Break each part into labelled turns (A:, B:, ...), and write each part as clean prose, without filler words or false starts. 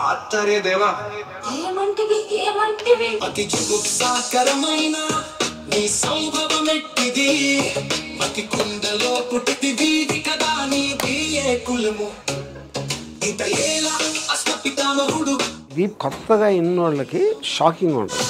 A: ఆత్తరే దేవా ఏమంటివి అతి జుగుప్సాకరమైన నీ సంభవమెట్టిది మతి కుండలో పుట్టిది వీధి కదా నీది ఏ కులము ఇంత ఏలా అస్మపితామహుడు.
B: ఇది కొత్తగా ఇన్నోళ్ళకి షాకింగ్ ఉంటుంది.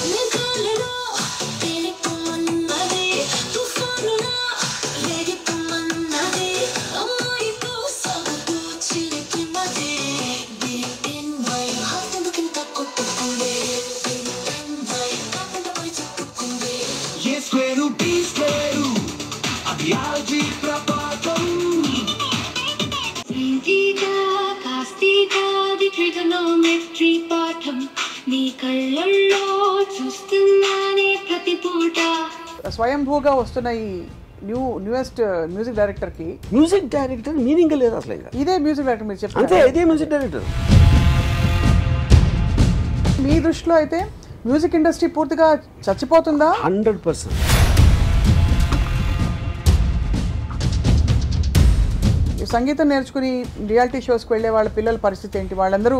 C: స్వయంభూగా వస్తున్న ఈ న్యూయెస్ట్ మ్యూజిక్ డైరెక్టర్ కి
B: మ్యూజిక్ డైరెక్టర్ మీనింగ్ లేదు అసలు. ఇంకా
C: ఇదే మ్యూజిక్ డైరెక్టర్ మీరు చెప్పారు
B: అంతే, ఇదే మ్యూజిక్ డైరెక్టర్.
C: మీ దృష్టిలో అయితే మ్యూజిక్ ఇండస్ట్రీ పూర్తిగా చచ్చిపోతుందా?
B: 100%.
C: సంగీతం నేర్చుకుని రియాలిటీ షోస్కి వెళ్ళే వాళ్ళ పిల్లల పరిస్థితి ఏంటి? వాళ్ళందరూ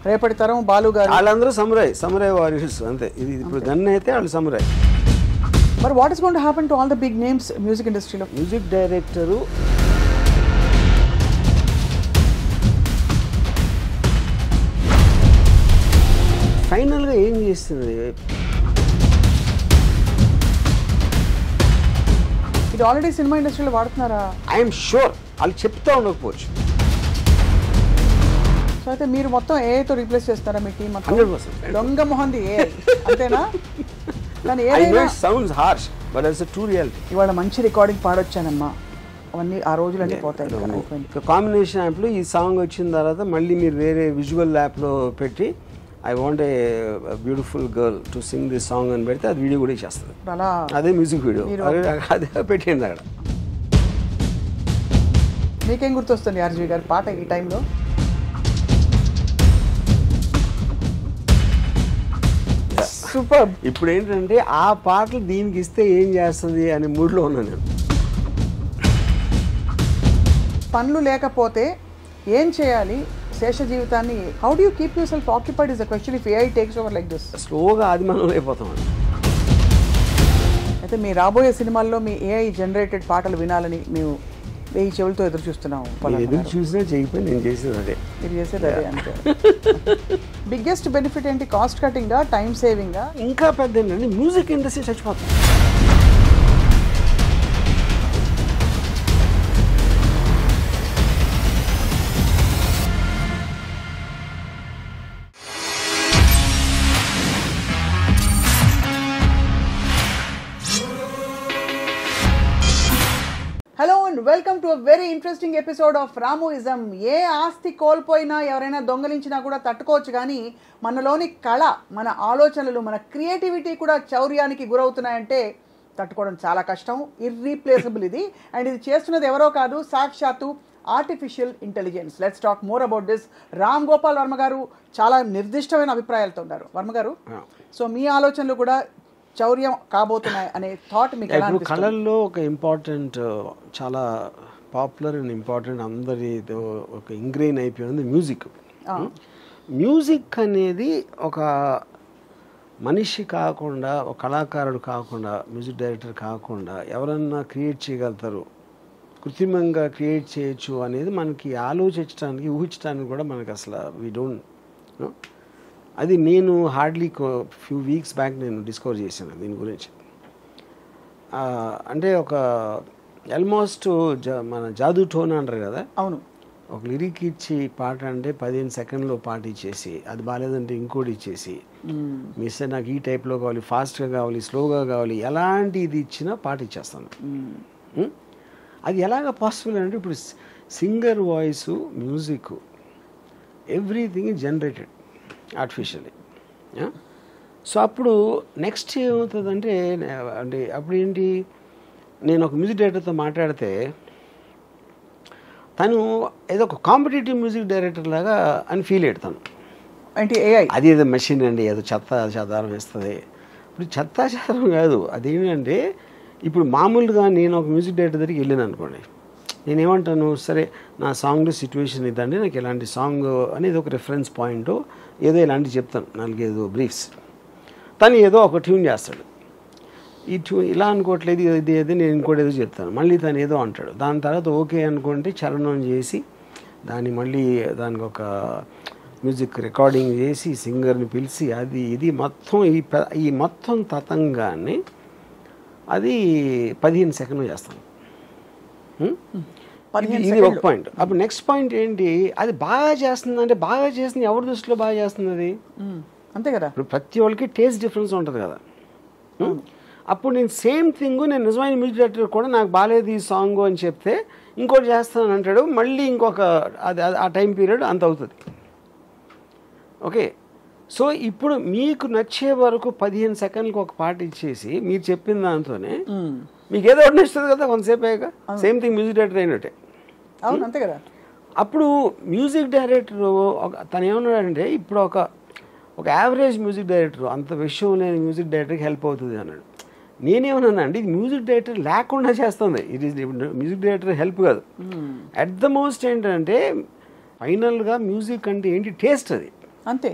C: రేపటి తరం బాలు గారు
B: వాళ్ళందరూ సమురాయ్ వారియర్స్ అంతే. ఇది ఇప్పుడు గన్ అయితే వాళ్ళు సమురాయ్.
C: మరి what is going to happen to all the big names music ఇండస్ట్రీలో?
B: మ్యూజిక్ డైరెక్టరు ఫైనల్గా ఏం చేస్తుంది?
C: ఇది ఆల్రెడీ సినిమా ఇండస్ట్రీలో వాడుతున్నారా?
B: ఐఎమ్ షూర్ వాళ్ళు చెప్తా ఉండకపోవచ్చు.
C: సో అయితే మీరు మొత్తం ఏఐతో రీప్లేస్ చేస్తారా మీ టీం?
B: 100%.
C: దొంగ మొహంది ఏ అంతేనా? కానీ
B: sounds harsh but it's true reality.
C: ఇవాళ మంచి రికార్డింగ్ పాడొచ్చానమ్మా, అవన్నీ ఆ రోజులన్నీ పోతాయి.
B: కాంబినేషన్ యాప్లో ఈ సాంగ్ వచ్చిన తర్వాత మళ్ళీ మీరు వేరే విజువల్ యాప్లో పెట్టి I want a beautiful girl to sing this song అని పెడితే అది వీడియో కూడా చేస్తుంది.
C: అలా
B: అదే మ్యూజిక్ వీడియో అదే పెట్టింది అక్కడ.
C: మీకేం గుర్తొస్తుంది ఆర్జీ గారి పాట ఈ టైంలో? సూపర్.
B: ఇప్పుడు ఏంటంటే ఆ పాటలు దీనికి ఇస్తే ఏం చేస్తుంది అనే మూడ్లో ఉన్నాను నేను.
C: పనులు లేకపోతే ఏం చేయాలి శేష జీవితాన్ని? How do you keep yourself occupied is the question if AI takes over like this.
B: స్లోగా ఆదిమానంలో అయిపోతాం.
C: అయితే మీ రాబోయే సినిమాల్లో మీ ఏఐ జనరేటెడ్ పాటలు వినాలని మేము వెయ్యి చెవులతో ఎదురు చూస్తున్నాము.
B: ఎదురు చూసినా చేయకపోయి నేను చేసేది అదే.
C: మీరు చేసేది అదే అంతే. బిగ్గెస్ట్ బెనిఫిట్ ఏంటి? కాస్ట్ కటింగా, టైం సేవింగా?
B: ఇంకా పెద్ద ఏంటంటే మ్యూజిక్ ఇండస్ట్రీ చచ్చిపోతుంది.
C: Hello and welcome to a very interesting episode of Ramoism. ఏ ఆస్తి కోల్పోయినా ఎవరైనా దొంగలించినా కూడా తట్టుకోవచ్చు, కానీ మనలోని కళ, మన ఆలోచనలు, మన క్రియేటివిటీ కూడా చౌర్యానికి గురవుతున్నాయంటే తట్టుకోవడం చాలా కష్టం. ఇర్రీప్లేసబుల్ ఇది. అండ్ ఇది చేస్తున్నది ఎవరో కాదు, సాక్షాత్తు artificial intelligence. Let's talk more about this. Ram Gopal Varma గారు చాలా నిర్దిష్టమైన అభిప్రాయాలతో ఉన్నారు. వర్మ గారు, సో మీ ఆలోచనలు కూడా చౌర్యం కాబోతున్నాయి అనే థాట్ మీకు ఎలా అనిపిస్తుంది?
B: కళల్లో ఒక ఇంపార్టెంట్, చాలా పాపులర్ అండ్ ఇంపార్టెంట్, అందరి ఒక ఇంగ్రెయిన్ అయిపోయింది మ్యూజిక్. మ్యూజిక్ అనేది ఒక మనిషి కాకుండా, ఒక కళాకారుడు కాకుండా, మ్యూజిక్ డైరెక్టర్ కాకుండా ఎవరన్నా క్రియేట్ చేయగలుగుతారు, కృత్రిమంగా క్రియేట్ చేయొచ్చు అనేది మనకి ఆలోచించడానికి, ఊహించడానికి కూడా మనకి అసలు వీ డోంట్ నో. అది నేను హార్డ్లీ ఫ్యూ వీక్స్ బ్యాక్ నేను డిస్కవర్ చేశాను దీని గురించి. అంటే ఒక ఆల్మోస్ట్ మన జాదూ టోన్ అంటారు కదా.
C: అవును.
B: ఒక లిరిక్ ఇచ్చి పాట అంటే 15 సెకండ్లో పాట ఇచ్చేసి, అది బాగాలేదంటే ఇంకోటి ఇచ్చేసి, మిస్ నాకు ఈ టైప్లో కావాలి, ఫాస్ట్గా కావాలి, స్లోగా కావాలి, ఎలాంటి ఇది ఇచ్చినా పాట ఇచ్చేస్తాను. అది ఎలాగ పాసిబుల్ అంటే ఇప్పుడు singer voice, music, everything is generated artificially. So అప్పుడు నెక్స్ట్ ఏమవుతుందంటే, అంటే అప్పుడు ఏంటి, నేను ఒక మ్యూజిక్ డైరెక్టర్తో మాట్లాడితే తను ఏదో ఒక కాంపిటేటివ్ మ్యూజిక్ డైరెక్టర్ లాగా అని ఫీల్ అయ్యాడు.
C: అంటే ఏఐ
B: అది ఏదో మెషిన్ అండి, ఏదో చెత్త చెదారం వేస్తుంది. ఇప్పుడు చెత్త చెదారం కాదు, అదేంటంటే ఇప్పుడు మామూలుగా నేను ఒక మ్యూజిక్ డైరెక్టర్ దగ్గరికి వెళ్ళాను అనుకోండి, నేనేమంటాను, సరే నా సాంగ్లో సిచ్యువేషన్ ఇదండి, నాకు ఇలాంటి సాంగ్ అనేది ఒక రిఫరెన్స్ పాయింట్, ఏదో ఇలాంటివి చెప్తాను, 4-5 బ్రీఫ్స్. తను ఏదో ఒక ట్యూన్ చేస్తాడు, ఈ ట్యూన్ ఇలా అనుకోవట్లేదు, ఇది ఏది నేను ఇంకోటి ఏదో చెప్తాను, మళ్ళీ తను ఏదో అంటాడు. దాని తర్వాత ఓకే అనుకుంటే చరణం చేసి మళ్ళీ దానికి ఒక మ్యూజిక్ రికార్డింగ్ చేసి సింగర్ని పిలిచి అది ఇది మొత్తం ఈ మొత్తం తతంగాన్ని అది 15 సెకండ్లు చేస్తాను. ఇది ఒక పాయింట్. అప్పుడు నెక్స్ట్ పాయింట్ ఏంటి, అది బాగా చేస్తుంది అంటే బాగా చేస్తుంది ఎవరి దృష్టిలో బాగా చేస్తుంది అది,
C: అంతే కదా.
B: ఇప్పుడు ప్రతి వాళ్ళకి టేస్ట్ డిఫరెన్స్ ఉంటుంది కదా. అప్పుడు నేను సేమ్ థింగ్ నేను నిజమైన మ్యూజిక్ డైరెక్టర్ కూడా నాకు బాగాలేదు ఈ సాంగ్ అని చెప్తే ఇంకోటి చేస్తాను అంటాడు, మళ్ళీ ఇంకొక అది ఆ టైం పీరియడ్ అంత అవుతుంది. ఓకే, సో ఇప్పుడు మీకు నచ్చే వరకు 15 సెకండ్లకు ఒక పాట ఇచ్చేసి మీరు చెప్పిన దాంతోనే మీకు ఏదో ఒకటి నచ్చుతుంది కదా కొంతసేపు అయ్యాక. సేమ్ థింగ్ మ్యూజిక్ డైరెక్టర్ అయినట్టే.
C: అవును, అంతే కదా.
B: అప్పుడు మ్యూజిక్ డైరెక్టర్ తను ఏమన్నాడంటే, ఇప్పుడు ఒక యావరేజ్ మ్యూజిక్ డైరెక్టర్, అంత విషయం లేని మ్యూజిక్ డైరెక్టర్కి హెల్ప్ అవుతుంది అన్నాడు. నేనేమన్నా అంటే ఇది మ్యూజిక్ డైరెక్టర్ లేకుండా చేస్తుంది, ఇది మ్యూజిక్ డైరెక్టర్ హెల్ప్ కాదు. అట్ ద మోస్ట్ ఏంటంటే ఫైనల్గా మ్యూజిక్ అంటే ఏంటి, టేస్ట్ అది
C: అంతే.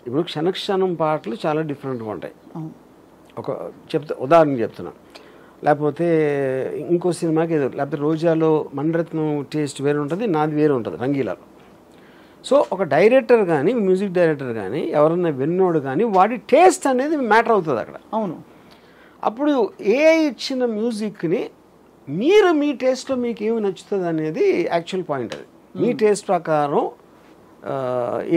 B: ఇప్పుడు క్షణక్షణం పాటలు చాలా డిఫరెంట్గా ఉంటాయి. ఉదాహరణ చెప్తున్నా, లేకపోతే ఇంకో సినిమాకి ఏదో, లేకపోతే రోజాలో మణిరత్నం టేస్ట్ వేరే ఉంటుంది, నాది వేరే ఉంటుంది రంగీలాలో. సో ఒక డైరెక్టర్ కానీ మ్యూజిక్ డైరెక్టర్ కానీ ఎవరన్నా విన్నోడు కానీ వాడి టేస్ట్ అనేది మ్యాటర్ అవుతుంది అక్కడ.
C: అవును.
B: అప్పుడు ఇచ్చిన మ్యూజిక్ని మీరు మీ టేస్ట్లో మీకు ఏమి నచ్చుతుంది అనేది యాక్చువల్ పాయింట్. అది మీ టేస్ట్ ప్రకారం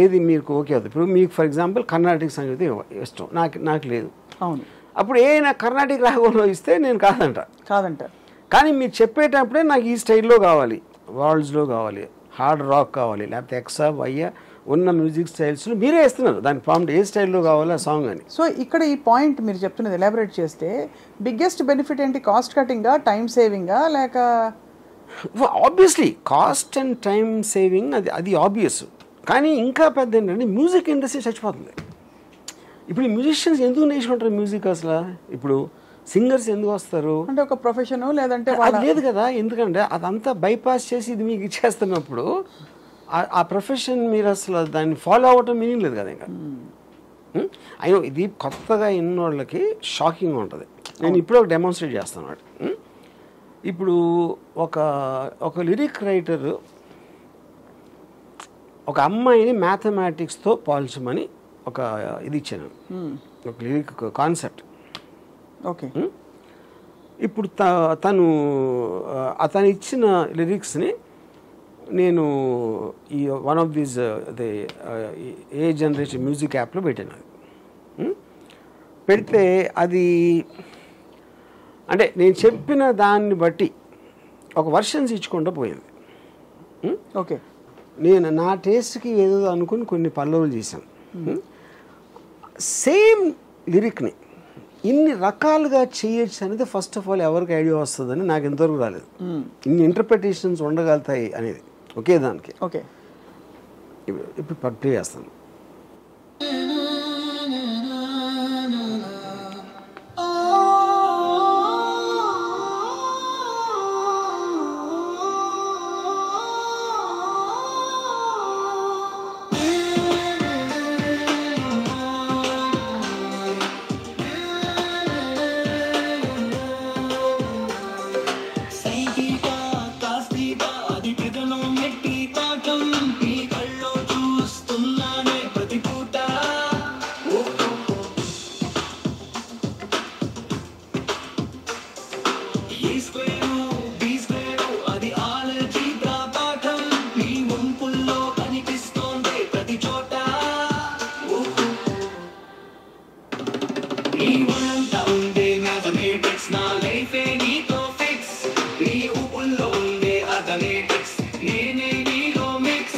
B: ఏది మీకు ఓకే అవుతుంది. ఇప్పుడు మీకు ఫర్ ఎగ్జాంపుల్ కర్ణాటక సంగీతం ఇష్టం, నాకు లేదు.
C: అవును.
B: అప్పుడు నాకు కర్ణాటక రాగంలో ఇస్తే నేను కాదంట. కానీ మీరు చెప్పేటప్పుడే నాకు ఈ స్టైల్లో కావాలి, వాల్డ్స్లో కావాలి, హార్డ్ రాక్ కావాలి, లేకపోతే ఎక్సా వయ్యా ఉన్న మ్యూజిక్ స్టైల్స్లో మీరే ఇస్తున్నారు దానికి ప్రాంప్ట్ ఏ స్టైల్లో కావాలి ఆ సాంగ్ అని.
C: సో ఇక్కడ ఈ పాయింట్ మీరు చెప్తున్నది ఎలాబరేట్ చేస్తే బిగ్గెస్ట్ బెనిఫిట్ ఏంటి, కాస్ట్ కటింగా, టైం సేవింగా, లేక?
B: Obviously cost and time saving, అది ఆబ్వియస్. కానీ ఇంకా పెద్ద ఏంటంటే మ్యూజిక్ ఇండస్ట్రీ చచ్చిపోతుంది. ఇప్పుడు మ్యూజిషియన్స్ ఎందుకు నేర్చుకుంటారు మ్యూజిక్ అసలు? ఇప్పుడు సింగర్స్ ఎందుకు వస్తారు
C: అంటే ఒక ప్రొఫెషన్ లేదంటే
B: అది లేదు కదా. ఎందుకంటే అదంతా బైపాస్ చేసి ఇది మీకు ఇచ్చేస్తున్నప్పుడు ఆ ప్రొఫెషన్ మీరు అసలు దాన్ని ఫాలో అవ్వటం మీనింగ్ లేదు కదా. ఇంకా అయినా ఇది కొత్తగా ఇన్నోళ్ళకి షాకింగ్ ఉంటుంది. నేను ఇప్పుడు ఒక డెమాన్స్ట్రేట్ చేస్తాను. ఇప్పుడు ఒక లిరిక్ రైటర్ ఒక అమ్మాయిని మ్యాథమెటిక్స్తో పోల్చమని ఒక ఇది ఇచ్చాను, ఒక లిరిక్ కాన్సెప్ట్.
C: ఓకే.
B: ఇప్పుడు అతను ఇచ్చిన లిరిక్స్ని నేను ఈ one of these A generation music యాప్లో పెట్టాను. అది పెడితే అది అంటే నేను చెప్పిన దాన్ని బట్టి ఒక వర్షన్స్ ఇచ్చుకుంటూ పోయింది.
C: ఓకే.
B: నేను నా టేస్ట్కి ఏదో అనుకుని కొన్ని పల్లవులు చేశాను. సేమ్ లిరిక్ని ఇన్ని రకాలుగా చేయొచ్చు అనేది ఫస్ట్ ఆఫ్ ఆల్ ఎవరికి ఐడియా వస్తుందని నాకు ఇంతవరకు రాలేదు. ఇన్ని ఇంటర్ప్రిటేషన్స్ ఉండగలుగుతాయి అనేది ఒకే దానికి.
C: ఓకే.
B: ఇప్పుడు ప్లే చేస్తాను.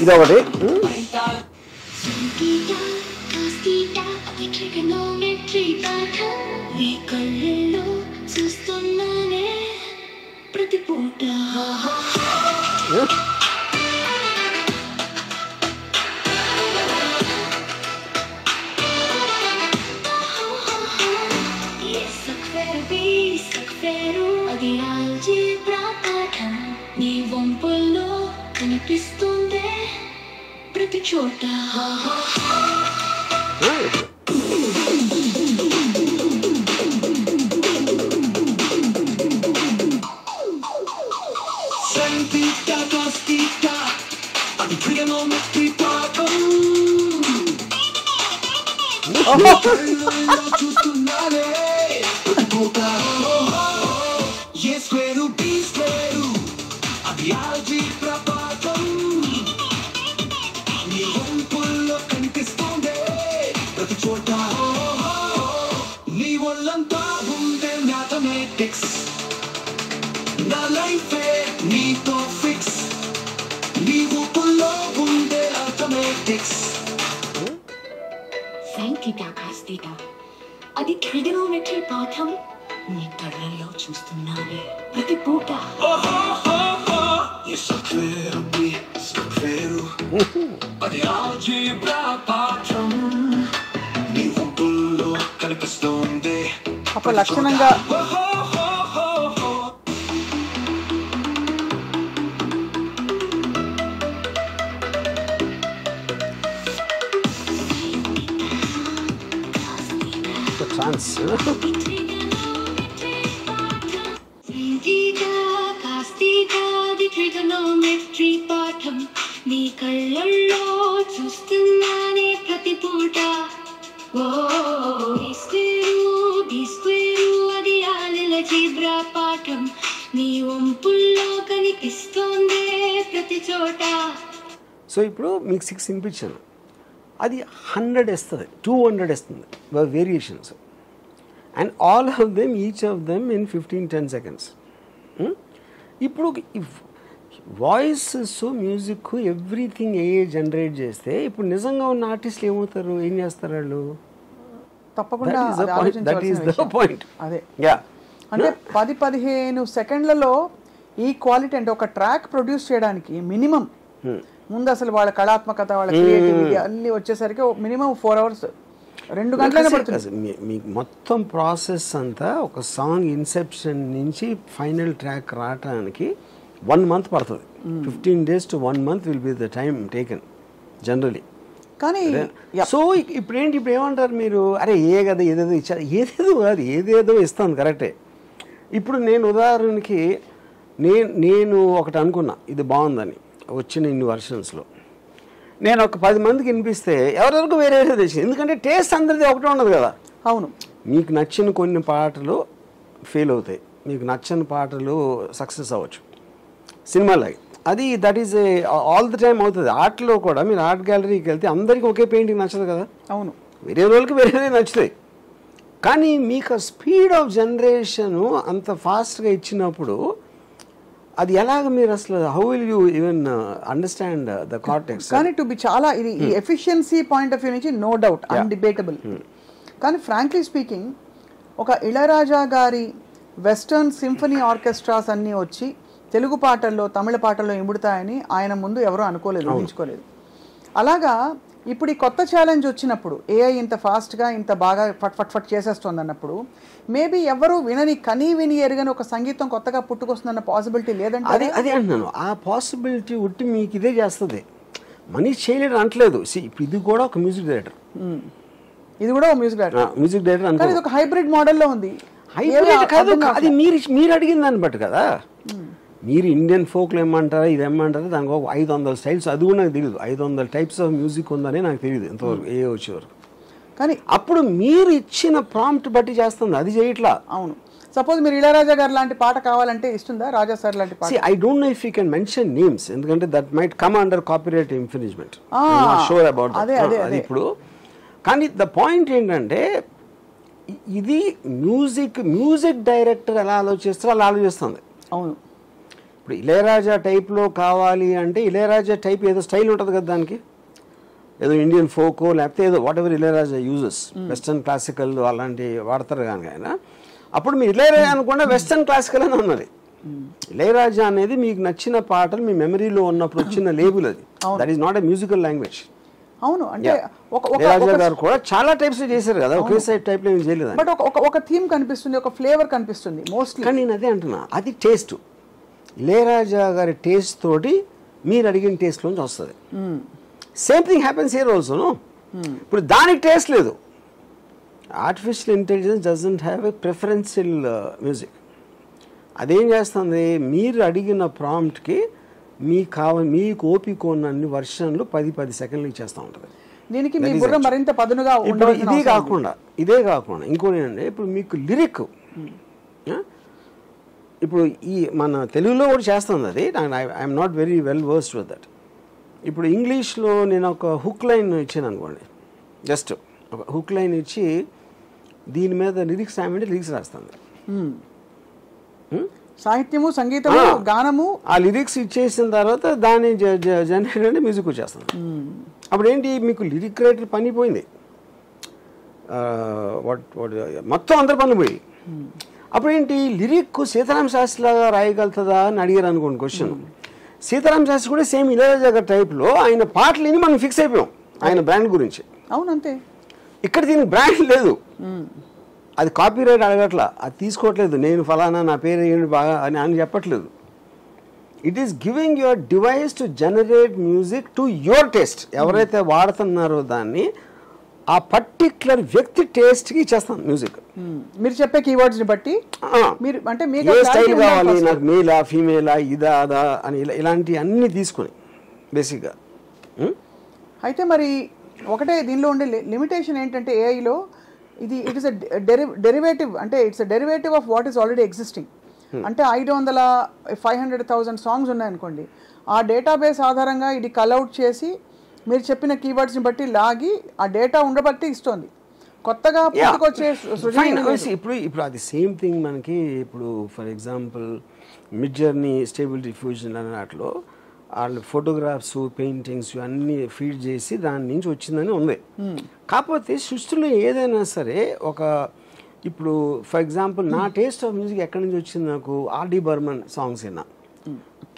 B: ఇదొకటి.
D: అది ఆల్జీబ్రా పాఠం నీ చోట
A: Sentita costita, అది trigonometry పాఠం. కళ్ళల్లో చూస్తున్నానే ప్రతి పూట. A square, B square, అది algebra పాఠం. నీ వంపుల్లో కనిపిస్తోందే ప్రతి చోట. నీ ఒళ్ళంతా ఉండే mathematics. నా లైఫే నీతో ఫిక్స్. నీ ఊపుల్లో ఉండే arithmetics.
D: Sine theta cos theta అది ట్రిగనోమెట్రీ పాఠం. నీ కళ్ళల్లో చూస్తున్నానే ప్రతి పూట.
A: స్క్వేర్ బి స్క్వేర్ అది ఆల్జీబ్రా పాఠం. నీ ఊపుల్లో కనిపిస్తోంది
C: అప్పుడు లక్షణంగా
B: ఛాన్స్
D: థీటా కాస్ థీటా అది ట్రిగనోమెట్రీ పాఠం. నీ కళ్ళల్లో చూస్తున్నానే ప్రతి పూట. ఓ బి స్క్వేరు అది ఆల్జీబ్రా పాఠం. నీ వంపుల్లో కనిపిస్తోందే ప్రతి చోట.
B: సో ఇప్పుడు మీకు 6 వినిపించాను, అది 100 ఇస్తుంది, 200 ఇస్తుంది variations, and all of them each of them in 15-10 seconds. ఇప్పుడు వాయిస్ మ్యూజిక్ ఎవ్రీథింగ్ జనరేట్ చేస్తే ఇప్పుడు నిజంగా ఉన్న ఆర్టిస్టులు ఏమవుతారు, ఏం చేస్తారు వాళ్ళు?
C: తప్పకుండా
B: That is the
C: అది
B: point. That is
C: ఆలోచించవలసిన
B: the
C: విషయం.
B: point.
C: అదే
B: Yeah.
C: అంటే 10-15 సెకండ్లలో ఈ క్వాలిటీ, అంటే ఒక ట్రాక్ ప్రొడ్యూస్ చేయడానికి మినిమం ముందు అసలు వాళ్ళ కళాత్మకత, వాళ్ళ క్రియేటివిటీ అన్ని వచ్చేసరికి మినిమం 4 hours, 2 గంటలైనా పడుతుంది.
B: మీకు మొత్తం ప్రాసెస్ అంతా ఒక సాంగ్ ఇన్సెప్షన్ నుంచి ఫైనల్ ట్రాక్ రావడానికి 1 month పడుతుంది. 15 days to 1 month will be the time taken generally.
C: కానీ
B: సో ఇప్పుడు ఏమంటారు మీరు, అరే కదా ఏదేదో ఇచ్చారు, ఏదేదో కాదు, ఏదేదో ఇస్తాను కరెక్టే. ఇప్పుడు నేను ఉదాహరణకి నేను ఒకటి అనుకున్నా ఇది బాగుందని, వచ్చిన ఇన్ని వర్షన్స్లో నేను ఒక 10 మందికి వినిపిస్తే ఎవరెవరికి వేరే తెచ్చింది, ఎందుకంటే టేస్ట్ అందరిది ఒకటే ఉండదు కదా.
C: అవును,
B: మీకు నచ్చిన కొన్ని పాటలు ఫెయిల్ అవుతాయి, మీకు నచ్చని పాటలు సక్సెస్ అవ్వచ్చు సినిమాలాగే. అది that is all the time అవుతుంది. ఆర్ట్లో కూడా మీరు ఆర్ట్ గ్యాలరీకి వెళ్తే అందరికీ ఒకే పెయింటింగ్ నచ్చదు కదా.
C: అవును,
B: వేరే రోజులకి వేరేదే నచ్చుతాయి. కానీ మీకు స్పీడ్ ఆఫ్ జనరేషను అంత ఫాస్ట్గా ఇచ్చినప్పుడు అది ఎలాగ మీరు అసలు how will you even understand the cortex?
C: కానీ టు బి చాలా ఇది ఎఫిషియన్సీ పాయింట్ ఆఫ్ వ్యూ నుంచి నో డౌట్ అన్డిబేటబుల్. కానీ ఫ్రాంక్లీ స్పీకింగ్, ఒక ఇళయరాజా గారి వెస్టర్న్ సింఫనీ ఆర్కెస్ట్రాస్ అన్నీ వచ్చి తెలుగు పాటల్లో తమిళ పాటల్లో ఇముడుతాయని ఆయన ముందు ఎవరూ అనుకోలేదు, ఊహించుకోలేదు. అలాగా ఇప్పుడు ఈ కొత్త ఛాలెంజ్ వచ్చినప్పుడు ఏఐ ఇంత ఫాస్ట్గా ఇంత బాగా ఫట్ ఫట్ చేసేస్తుంది అన్నప్పుడు మేబీ ఎవరు విని ఎరగని ఒక సంగీతం కొత్తగా పుట్టుకొస్తుందన్న పాసిబిలిటీ లేదంటే
B: అదే అంటున్నాను. ఆ పాసిబిలిటీ ఉట్టి మీకు ఇదే చేస్తుంది, మనీష్ చేయలేడు అంటలేదు. ఇది కూడా ఒక మ్యూజిక్ డైరెక్టర్,
C: ఇది కూడా మ్యూజిక్ డైరెక్టర్
B: అంటే
C: ఇది ఒక హైబ్రిడ్ మోడల్లో ఉంది.
B: హైబ్రిడ్ కాదు, అది మీరు అడిగిన దాన్ని బట్టి కదా. మీరు ఇండియన్ ఫోక్లో ఏమంటారా, ఇది ఏమంటారా, దానికి ఒక 500 స్టైల్స్, అది కూడా నాకు తెలియదు. 500 టైప్స్ ఆఫ్ మ్యూజిక్ ఉందని నాకు తెలియదు ఎంతవరకు వచ్చేవరకు.
C: కానీ
B: అప్పుడు మీరు ఇచ్చిన ప్రాంప్ట్ బట్టి చేస్తుంది, అది చేయట్లా.
C: అవును, సపోజ్ మీరు ఇళయరాజా గారు లాంటి పాట కావాలంటే ఇస్తుందా, రాజా సార్ లాంటి పాట?
B: I don't know if you can mention names, ఎందుకంటే that might come under copyright infringement. Sure about అది ఇప్పుడు. కానీ ద పాయింట్ ఏంటంటే ఇది మ్యూజిక్ డైరెక్టర్ ఎలా ఆలోచిస్తారో అలా ఆలోచిస్తుంది.
C: అవును,
B: ఇప్పుడు ఇళయరాజా టైప్లో కావాలి అంటే ఇళయరాజా టైప్ ఏదో స్టైల్ ఉంటుంది కదా, దానికి ఏదో ఇండియన్ ఫోకో లేకపోతే ఏదో what ever Ilaiyaraaja uses, western classical అలాంటివి వాడతారు. కానీ ఆయన అప్పుడు మీరు ఇళయరాజా అనుకుండా వెస్టర్న్ క్లాసికల్ అని ఉన్నది. ఇళయరాజా అనేది మీకు నచ్చిన పాటలు మీ మెమరీలో ఉన్నప్పుడు వచ్చిన లేబుల్, అది that is not a musical language.
C: అవును, అంటే
B: ఇళయరాజా గారు కూడా చాలా టైప్స్ చేశారు కదా, ఒకే సైడ్ టైప్ లో ఏం చేయలేదు.
C: బట్ ఒక థీమ్ కనిపిస్తుంది, ఒక ఫ్లేవర్ కనిపిస్తుంది మోస్ట్లీ.
B: కానీ నేను అదే అంటున్నా, అది టేస్ట్. ఇళయరాజా గారి టేస్ట్ తోటి మీరు అడిగిన టేస్ట్లోంచి వస్తుంది. Same thing happens here also. ఇప్పుడు దానికి టేస్ట్ లేదు. Artificial intelligence doesn't have a preferential music. అదేం చేస్తుంది, మీరు అడిగిన ప్రాంప్ట్కి మీకు ఓపిక ఉన్నన్ని వర్షన్లు 10 సెకండ్లు ఇచ్చేస్తూ ఉంటుంది.
C: దీనికి మీ బుర్ర మరింత పదునుగా
B: ఇదే కాకుండా ఇంకోటి ఏంటంటే, ఇప్పుడు మీకు లిరిక్ ఇప్పుడు ఈ మన తెలుగులో కూడా చేస్తుంది అది. I'm not very well versed with that. ఇప్పుడు ఇంగ్లీష్లో నేను ఒక హుక్ లైన్ ఇచ్చాను అనుకోండి, జస్ట్ ఒక హుక్ లైన్ ఇచ్చి దీని మీద లిరిక్స్ రాయమంటే లిరిక్స్ రాస్తుంది.
C: సాహిత్యము, సంగీతము, గానము,
B: ఆ లిరిక్స్ ఇచ్చేసిన తర్వాత దాన్ని జనరేట్ అంటే మ్యూజిక్ వచ్చేస్తుంది. అప్పుడు ఏంటి, మీకు లిరిక్ రైటర్ పని పోయింది, మొత్తం అందరి పనులు పోయి. అప్పుడు ఏంటి, లిరిక్ సీతారామ శాస్త్రి లాగా రాయగలుగుతుందా అని అడిగారు అనుకోండి క్వశ్చన్. సీతారామ శాస్త్రి కూడా సేమ్ ఇళయరాజా గారి టైప్లో ఆయన పాటలు విని మనం ఫిక్స్ అయిపోయాం ఆయన బ్రాండ్ గురించి.
C: అవునంతే.
B: ఇక్కడ దీనికి బ్రాండ్ లేదు, అది కాపీ రైట్ అడగట్లా, అది తీసుకోవట్లేదు, నేను ఫలానా నా పేరు ఏంటి బాగా అని చెప్పట్లేదు. It is giving your device to generate music to your taste. ఎవరైతే వాడుతున్నారో దాన్ని ఆ పర్టిక్యులర్ వ్యక్తి టేస్ట్కి ఇచ్చేస్తాం మ్యూజిక్.
C: మీరు చెప్పే కీవర్డ్స్ని బట్టి మీరు అంటే మీకు
B: ఏ స్టైల్ కావాలి, నాకు మేలా ఫీమేలా ఇదా అదా అని ఇలాంటి అన్నీ తీసుకొని బేసిక్గా.
C: అయితే మరి ఒకటే దీనిలో ఉండే లిమిటేషన్ ఏంటంటే ఏఐలో ఇట్ ఇస్ డెరివేటివ్, అంటే it's derivative of what is already existing. అంటే 500,000 సాంగ్స్ ఉన్నాయనుకోండి, ఆ డేటాబేస్ ఆధారంగా ఇది కల్అవుట్ చేసి మీరు చెప్పిన కీవర్డ్స్ని బట్టి లాగి ఆ డేటా ఉండబట్టి ఇస్తుంది. కొత్తగా పుట్టుకొచ్చే
B: ఇప్పుడు అది సేమ్ థింగ్ మనకి. ఇప్పుడు for example mid journey, stable diffusion అనే వాటిలో వాళ్ళు ఫోటోగ్రాఫ్స్, పెయింటింగ్స్ అన్నీ ఫీడ్ చేసి దాని నుంచి వచ్చిందని ఉంది. కాకపోతే సృష్టిలో ఏదైనా సరే ఇప్పుడు ఫర్ ఎగ్జాంపుల్ నా టేస్ట్ ఆఫ్ మ్యూజిక్ ఎక్కడి నుంచి వచ్చింది, నాకు ఆర్డి బర్మన్ సాంగ్స్ అయినా,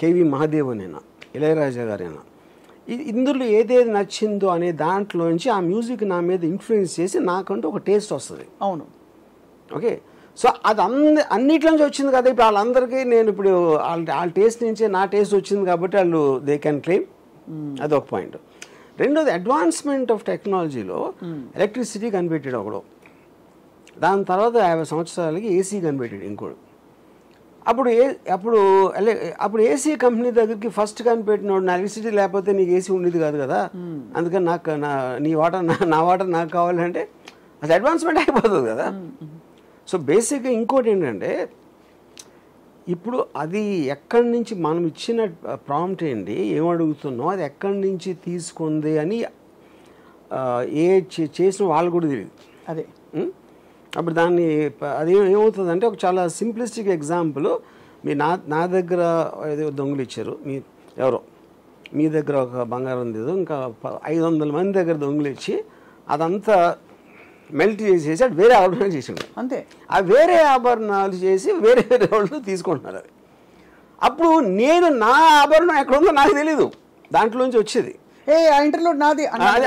B: కేవి మహాదేవన్ అయినా, ఇళయరాజా గారైనా, ఇందులో ఏదేది నచ్చిందో అనే దాంట్లోంచి ఆ మ్యూజిక్ నా మీద ఇన్ఫ్లుయెన్స్ చేసి నాకంటూ ఒక టేస్ట్ వస్తుంది.
C: అవును,
B: ఓకే. సో అది అన్నిట్లో నుంచి వచ్చింది కదా. ఇప్పుడు వాళ్ళందరికీ నేను ఇప్పుడు వాళ్ళ టేస్ట్ నుంచే నా టేస్ట్ వచ్చింది కాబట్టి వాళ్ళు దే క్యాన్ క్లెయిమ్. అదొక పాయింట్. రెండోది, అడ్వాన్స్మెంట్ ఆఫ్ టెక్నాలజీలో ఎలక్ట్రిసిటీ కనిపెట్టాడు ఒకడు, దాని తర్వాత 50 సంవత్సరాలకి ఏసీ కనిపెట్టాడు ఇంకోడు. అప్పుడు ఏసీ కంపెనీ దగ్గరికి ఫస్ట్ కనిపెట్టినోడు, నా ఎలక్ట్రిసిటీ లేకపోతే నీకు ఏసీ ఉండేది కాదు కదా, అందుకని నా వాటర్ నాకు కావాలంటే అది అడ్వాన్స్మెంట్ అయిపోతుంది కదా. సో బేసిక్గా ఇంకోటి ఏంటంటే, ఇప్పుడు అది ఎక్కడి నుంచి మనం ఇచ్చిన ప్రాంప్ట్ ఏంటి, ఏమడుగుతున్నాం, అది ఎక్కడి నుంచి తీసుకుంది అని చేసిన వాళ్ళు కూడా తెలియదు.
C: అదే
B: అప్పుడు దాన్ని అది ఏమవుతుందంటే, ఒక చాలా సింప్లిస్టిక్ ఎగ్జాంపుల్, మీ నా దగ్గర ఏదో దొంగలు ఇచ్చారు, ఎవరో మీ దగ్గర ఒక బంగారం ఏదో ఇంకా 500 మంది దగ్గర దొంగలు ఇచ్చి అదంతా మెల్ట్ చేసేసి అది వేరే ఆభరణాలు చేసిండు
C: అంతే.
B: ఆ వేరే ఆభరణాలు చేసి వేరే వాళ్ళు తీసుకుంటున్నారు. అవి అప్పుడు నేను నా ఆభరణం ఎక్కడ ఉందో నాకు తెలీదు, దాంట్లోంచి వచ్చేది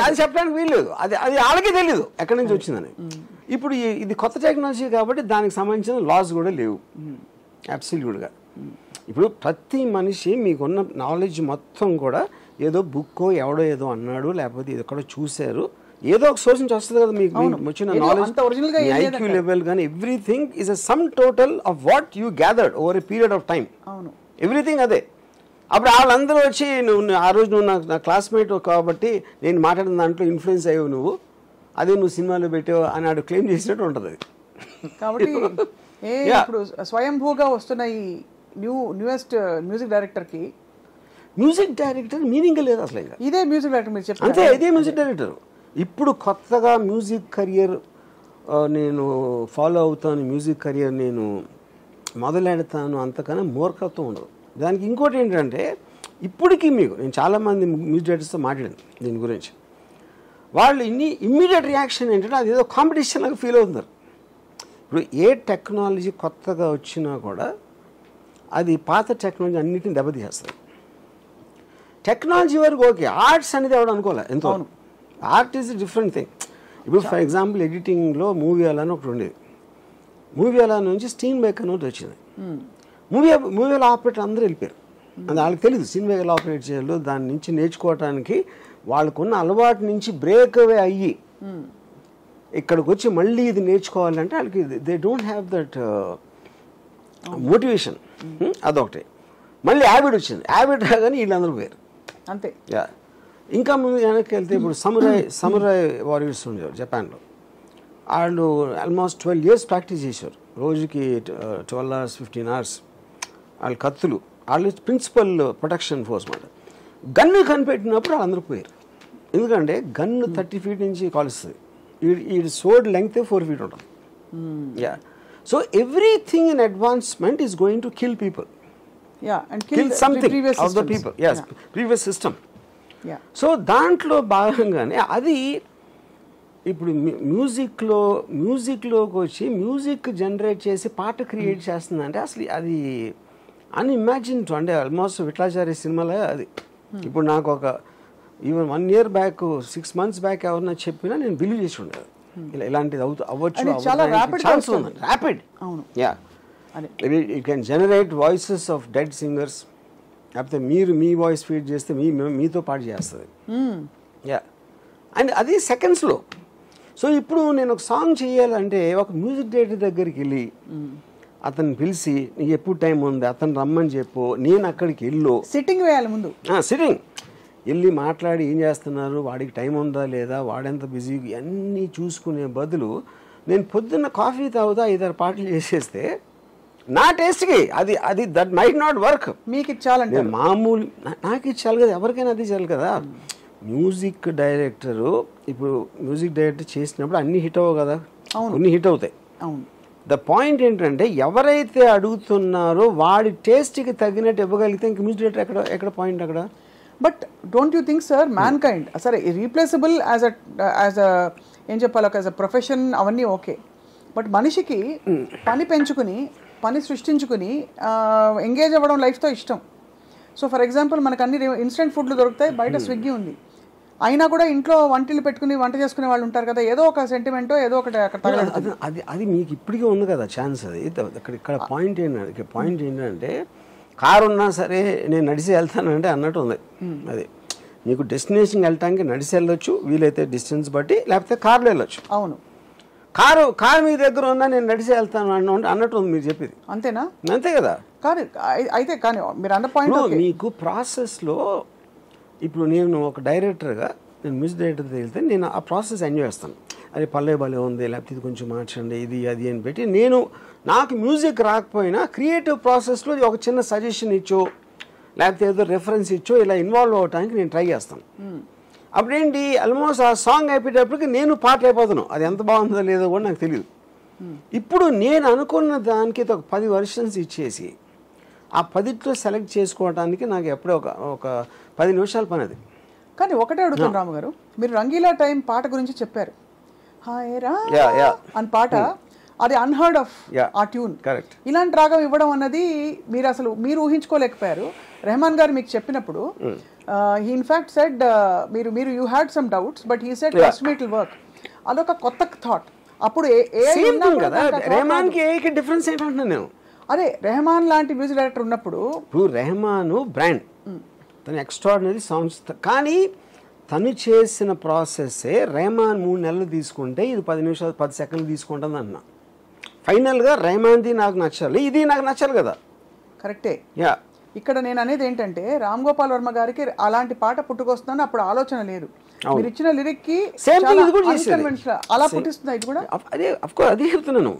B: అది చెప్పడానికి వీల్లేదు, అది వాళ్ళకే తెలీదు ఎక్కడి నుంచి వచ్చిందని. ఇప్పుడు ఇది కొత్త టెక్నాలజీ కాబట్టి దానికి సంబంధించిన లాస్ కూడా లేవు అబ్సల్యూట్గా. ఇప్పుడు ప్రతి మనిషి మీకున్న నాలెడ్జ్ మొత్తం కూడా ఏదో బుక్కో ఎవడో ఏదో అన్నాడు, లేకపోతే ఇది ఎక్కడో చూశారు, ఏదో ఒక సోర్స్ నుంచి వస్తుంది కదా మీకు వచ్చిన నాలెడ్జ్, ఐక్యూ లెవెల్ కానీ everything is a sum total of what you gathered over a period of time. Everything అదే. అప్పుడు వాళ్ళందరూ వచ్చి నువ్వు ఆ రోజు నువ్వు నా క్లాస్మేట్ కాబట్టి నేను మాట్లాడిన దాంట్లో ఇన్ఫ్లుయెన్స్ అయ్యావు నువ్వు, అదే నువ్వు సినిమాలో పెట్టావు అని ఆడు క్లెయిమ్ చేసినట్టు ఉంటుంది.
C: కాబట్టి ఇప్పుడు స్వయంభూగా వస్తున్న ఈ న్యూయెస్ట్ మ్యూజిక్ డైరెక్టర్కి
B: మ్యూజిక్ డైరెక్టర్ మీనింగ్ లేదు అసలు. ఇంకా
C: ఇదే మ్యూజిక్ డైరెక్టర్ మీరు చెప్పారు
B: అంతే, ఇదే మ్యూజిక్ డైరెక్టర్. ఇప్పుడు కొత్తగా మ్యూజిక్ కెరియర్ నేను ఫాలో అవుతాను, మ్యూజిక్ కెరియర్ నేను మొదలెడతాను అంతకన్నా మూర్ఖత్వం ఉండదు. దానికి ఇంకోటి ఏంటంటే, ఇప్పటికీ నేను చాలామంది మ్యూజిక్ డైరెక్టర్స్తో మాట్లాడాను దీని గురించి, వాళ్ళు ఇమ్మీడియట్ రియాక్షన్ ఏంటంటే అది ఏదో కాంపిటీషన్ లాగా ఫీల్ అవుతున్నారు. ఇప్పుడు ఏ టెక్నాలజీ కొత్తగా వచ్చినా కూడా అది పాత టెక్నాలజీ అన్నిటిని దెబ్బతీసేస్తుంది. టెక్నాలజీ వరకు ఓకే, ఆర్ట్స్ అనేది ఎవడు అనుకోలే ఎంతో. Art is different thing. ఇప్పుడు ఫర్ ఎగ్జాంపుల్ ఎడిటింగ్లో మూవీ అలా అని ఒకటి ఉండేది, మూవీ అలా నుంచి స్టీన్ బైక్ అని ఒకటి వచ్చింది. మూవీలో ఆపరేటర్ అందరూ వెళ్ళిపోయారు, అది వాళ్ళకి తెలియదు స్టీన్ బైక్ ఎలా ఆపరేట్ చేయాలో. దాని నుంచి నేర్చుకోవడానికి వాళ్ళకున్న అలవాటు నుంచి బ్రేక్ అవే అయ్యి ఇక్కడికి వచ్చి మళ్ళీ ఇది నేర్చుకోవాలంటే వాళ్ళకి they don't have that motivation. అదొకటి. మళ్ళీ హ్యాబిట్ వచ్చింది. హ్యాబిట్ రాగానే వీళ్ళందరూ పోయారు.
C: అంతే.
B: యా. ఇంకా ముందు వెనక్కి వెళ్తే ఇప్పుడు సమురాయ్ వారియర్స్ ఉండేవారు జపాన్లో. వాళ్ళు ఆల్మోస్ట్ 12 years ప్రాక్టీస్ చేశారు. రోజుకి 12 hours 15 hours. వాళ్ళు కత్తులు, వాళ్ళు ప్రిన్సిపల్ ప్రొటెక్షన్ ఫోర్స్ మాట. గన్ను కనిపెట్టినప్పుడు వాళ్ళందరూ పోయారు. ఎందుకంటే గన్ను 30 feet నుంచి కాలుస్తుంది. ఈ సోడ్ లెంగ్త్ 4 feet ఉంటుంది. Yeah. So everything in advancement is going to kill people.
C: and
B: kill something of the people. Yes, previous system. So దాంట్లో భాగంగానే అది ఇప్పుడు మ్యూజిక్లోకి వచ్చి మ్యూజిక్ జనరేట్ చేసి పాట క్రియేట్ చేస్తుందంటే అసలు అది అన్ఇమాజిన్. అంటే ఆల్మోస్ట్ విఠలాచార్య సినిమాలో అది. ఇప్పుడు నాకు ఒక even 1 year back 6 months back ఎవరన్నా చెప్పినా నేను బిలీవ్ చేసి ఉండేది ఇలాంటిది అవ్వచ్చు. Rapid. Yeah. It can generate voices of dead singers. లేకపోతే మీరు మీ వాయిస్ ఫీడ్ చేస్తే మీతో పాటు చేస్తుంది. యా. అండ్ అది సెకండ్స్లో. సో ఇప్పుడు నేను ఒక సాంగ్ చేయాలంటే ఒక మ్యూజిక్ డైరెక్టర్ దగ్గరికి వెళ్ళి అతన్ని పిలిచి నీకు ఎప్పుడు టైం ఉంది అతను రమ్మని చెప్పు, నేను అక్కడికి వెళ్ళు
C: సిట్టింగ్ వేయాలి ముందు.
B: సిట్టింగ్ వెళ్ళి మాట్లాడి ఏం చేస్తున్నారు, వాడికి టైం ఉందా లేదా, వాడెంత బిజీ, అన్నీ చూసుకునే బదులు నేను పొద్దున్న కాఫీ తాగుతా 5-6 పాటలు చేసేస్తే నా టేస్ట్కి అది దట్ మైట్ నాట్ వర్క్.
C: మీకు ఇచ్చాలంటే
B: మామూలు నాకు ఇచ్చాలి కదా, ఎవరికైనా అది ఇచ్చాలి కదా. మ్యూజిక్ డైరెక్టరు ఇప్పుడు మ్యూజిక్ డైరెక్టర్ చేసినప్పుడు అన్ని హిట్ అవ్వవు కదా, కొన్ని హిట్ అవుతాయి. ద పాయింట్ ఏంటంటే ఎవరైతే అడుగుతున్నారో వాడి టేస్ట్కి తగ్గినట్టు ఇవ్వగలిగితే ఇంక మ్యూజిక్ డైరెక్టర్ ఎక్కడ పాయింట్ అక్కడ.
C: But don't you think sir man kind సరే రీప్లేసబుల్ యాజ్ అ ఏం చెప్పాలి ఒక యాజ్ అ ప్రొఫెషన్ అవన్నీ ఓకే. బట్ మనిషికి పని పెంచుకుని పని సృష్టించుకుని ఎంగేజ్ అవ్వడం లైఫ్తో ఇష్టం. సో ఫర్ ఎగ్జాంపుల్ మనకు అన్ని ఇన్స్టెంట్ ఫుడ్లు దొరుకుతాయి, బయట స్విగ్గీ ఉంది, అయినా కూడా ఇంట్లో వంటలు పెట్టుకుని వంట చేసుకునే వాళ్ళు ఉంటారు కదా, ఏదో ఒక సెంటిమెంటో ఏదో ఒకటి అక్కడ
B: అది మీకు ఇప్పటికే ఉంది కదా ఛాన్స్. అది ఇక్కడ పాయింట్ ఏంటంటే కారు ఉన్నా సరే నేను నడిచి వెళ్తానంటే అన్నట్టు ఉంది. అది మీకు డెస్టినేషన్ వెళ్ళటానికి నడిచి వెళ్ళొచ్చు, వీలైతే డిస్టెన్స్ బట్టి, లేకపోతే కార్లో వెళ్ళొచ్చు.
C: అవును.
B: కారు మీ దగ్గర ఉన్నా నేను నడిచి వెళ్తాను అన్నట్టు ఉంది మీరు చెప్పేది.
C: అంతేనా?
B: అంతే కదా.
C: కానీ అయితే కానీ మీరు అన్న పాయింట్
B: మీకు ప్రాసెస్లో ఇప్పుడు నేను ఒక డైరెక్టర్గా నేను మ్యూజిక్ డైరెక్టర్ వెళ్తే నేను ఆ ప్రాసెస్ ఎంజాయ్ చేస్తాను. అది పల్లె భలే ఉంది, లేకపోతే ఇది కొంచెం మార్చండి, ఇది అది అని పెట్టి నేను నాకు మ్యూజిక్ రాకపోయినా క్రియేటివ్ ప్రాసెస్లో ఒక చిన్న సజెషన్ ఇచ్చో లేకపోతే ఏదో రెఫరెన్స్ ఇచ్చో ఇలా ఇన్వాల్వ్ అవ్వడానికి నేను ట్రై చేస్తాను. అప్పుడేంటి ఆల్మోస్ట్ ఆ సాంగ్ అయిపోయేటప్పటికి నేను పాట అయిపోతాను, అది ఎంత బాగుందో లేదో కూడా నాకు తెలియదు. ఇప్పుడు నేను అనుకున్న దానికి ఒక 10 versions ఇచ్చేసి ఆ 10లో సెలెక్ట్ చేసుకోవడానికి నాకు ఎప్పుడో ఒక 10 నిమిషాల పని అది.
C: కానీ ఒకటే అడుగుతాను రాము గారు, మీరు రంగీలా టైం పాట గురించి చెప్పారు, హాయ్ రా అని పాట, అది అన్హర్డ్ ఆఫ్ ఆ ట్యూన్.
B: కరెక్ట్.
C: ఇలాంటి రాగం ఇవ్వడం అన్నది మీరు ఊహించుకోలేకపోయారు. రెహమాన్ గారు మీకు చెప్పినప్పుడు హీ ఇన్ఫాక్ట్ సెడ్ మీరు you had some doubts but he said trust me it will work. అదొక కొత్త థాట్. అప్పుడు
B: డిఫరెన్స్ ఏంటంటున్నా నేను,
C: అదే రెహమాన్ లాంటి మ్యూజిక్ డైరెక్టర్ ఉన్నప్పుడు
B: ఇప్పుడు రెహమాన్ బ్రాండ్, తను ఎక్స్ట్రాడినరీ సాంగ్స్, కానీ తను చేసిన ప్రాసెస్సే రెహమాన్ 3 నెలలు తీసుకుంటే ఇది 10 నిమిషాలు 10 సెకండ్లు తీసుకుంటుంది అన్న. ఫైనల్గా రెహమాన్ది నాకు నచ్చాలి, ఇది నాకు నచ్చాలి కదా.
C: కరెక్టే.
B: యా.
C: ఇక్కడ నేను అనేది ఏంటంటే రామ్ గోపాల్ వర్మ గారికి అలాంటి పాట పుట్టుకొస్తుందని అప్పుడు ఆలోచన లేదు. మీరు ఇచ్చిన లిరిక్ కి అలా పుట్టిస్తుంది ఇది కూడా.
B: అదే చెప్తున్నాను.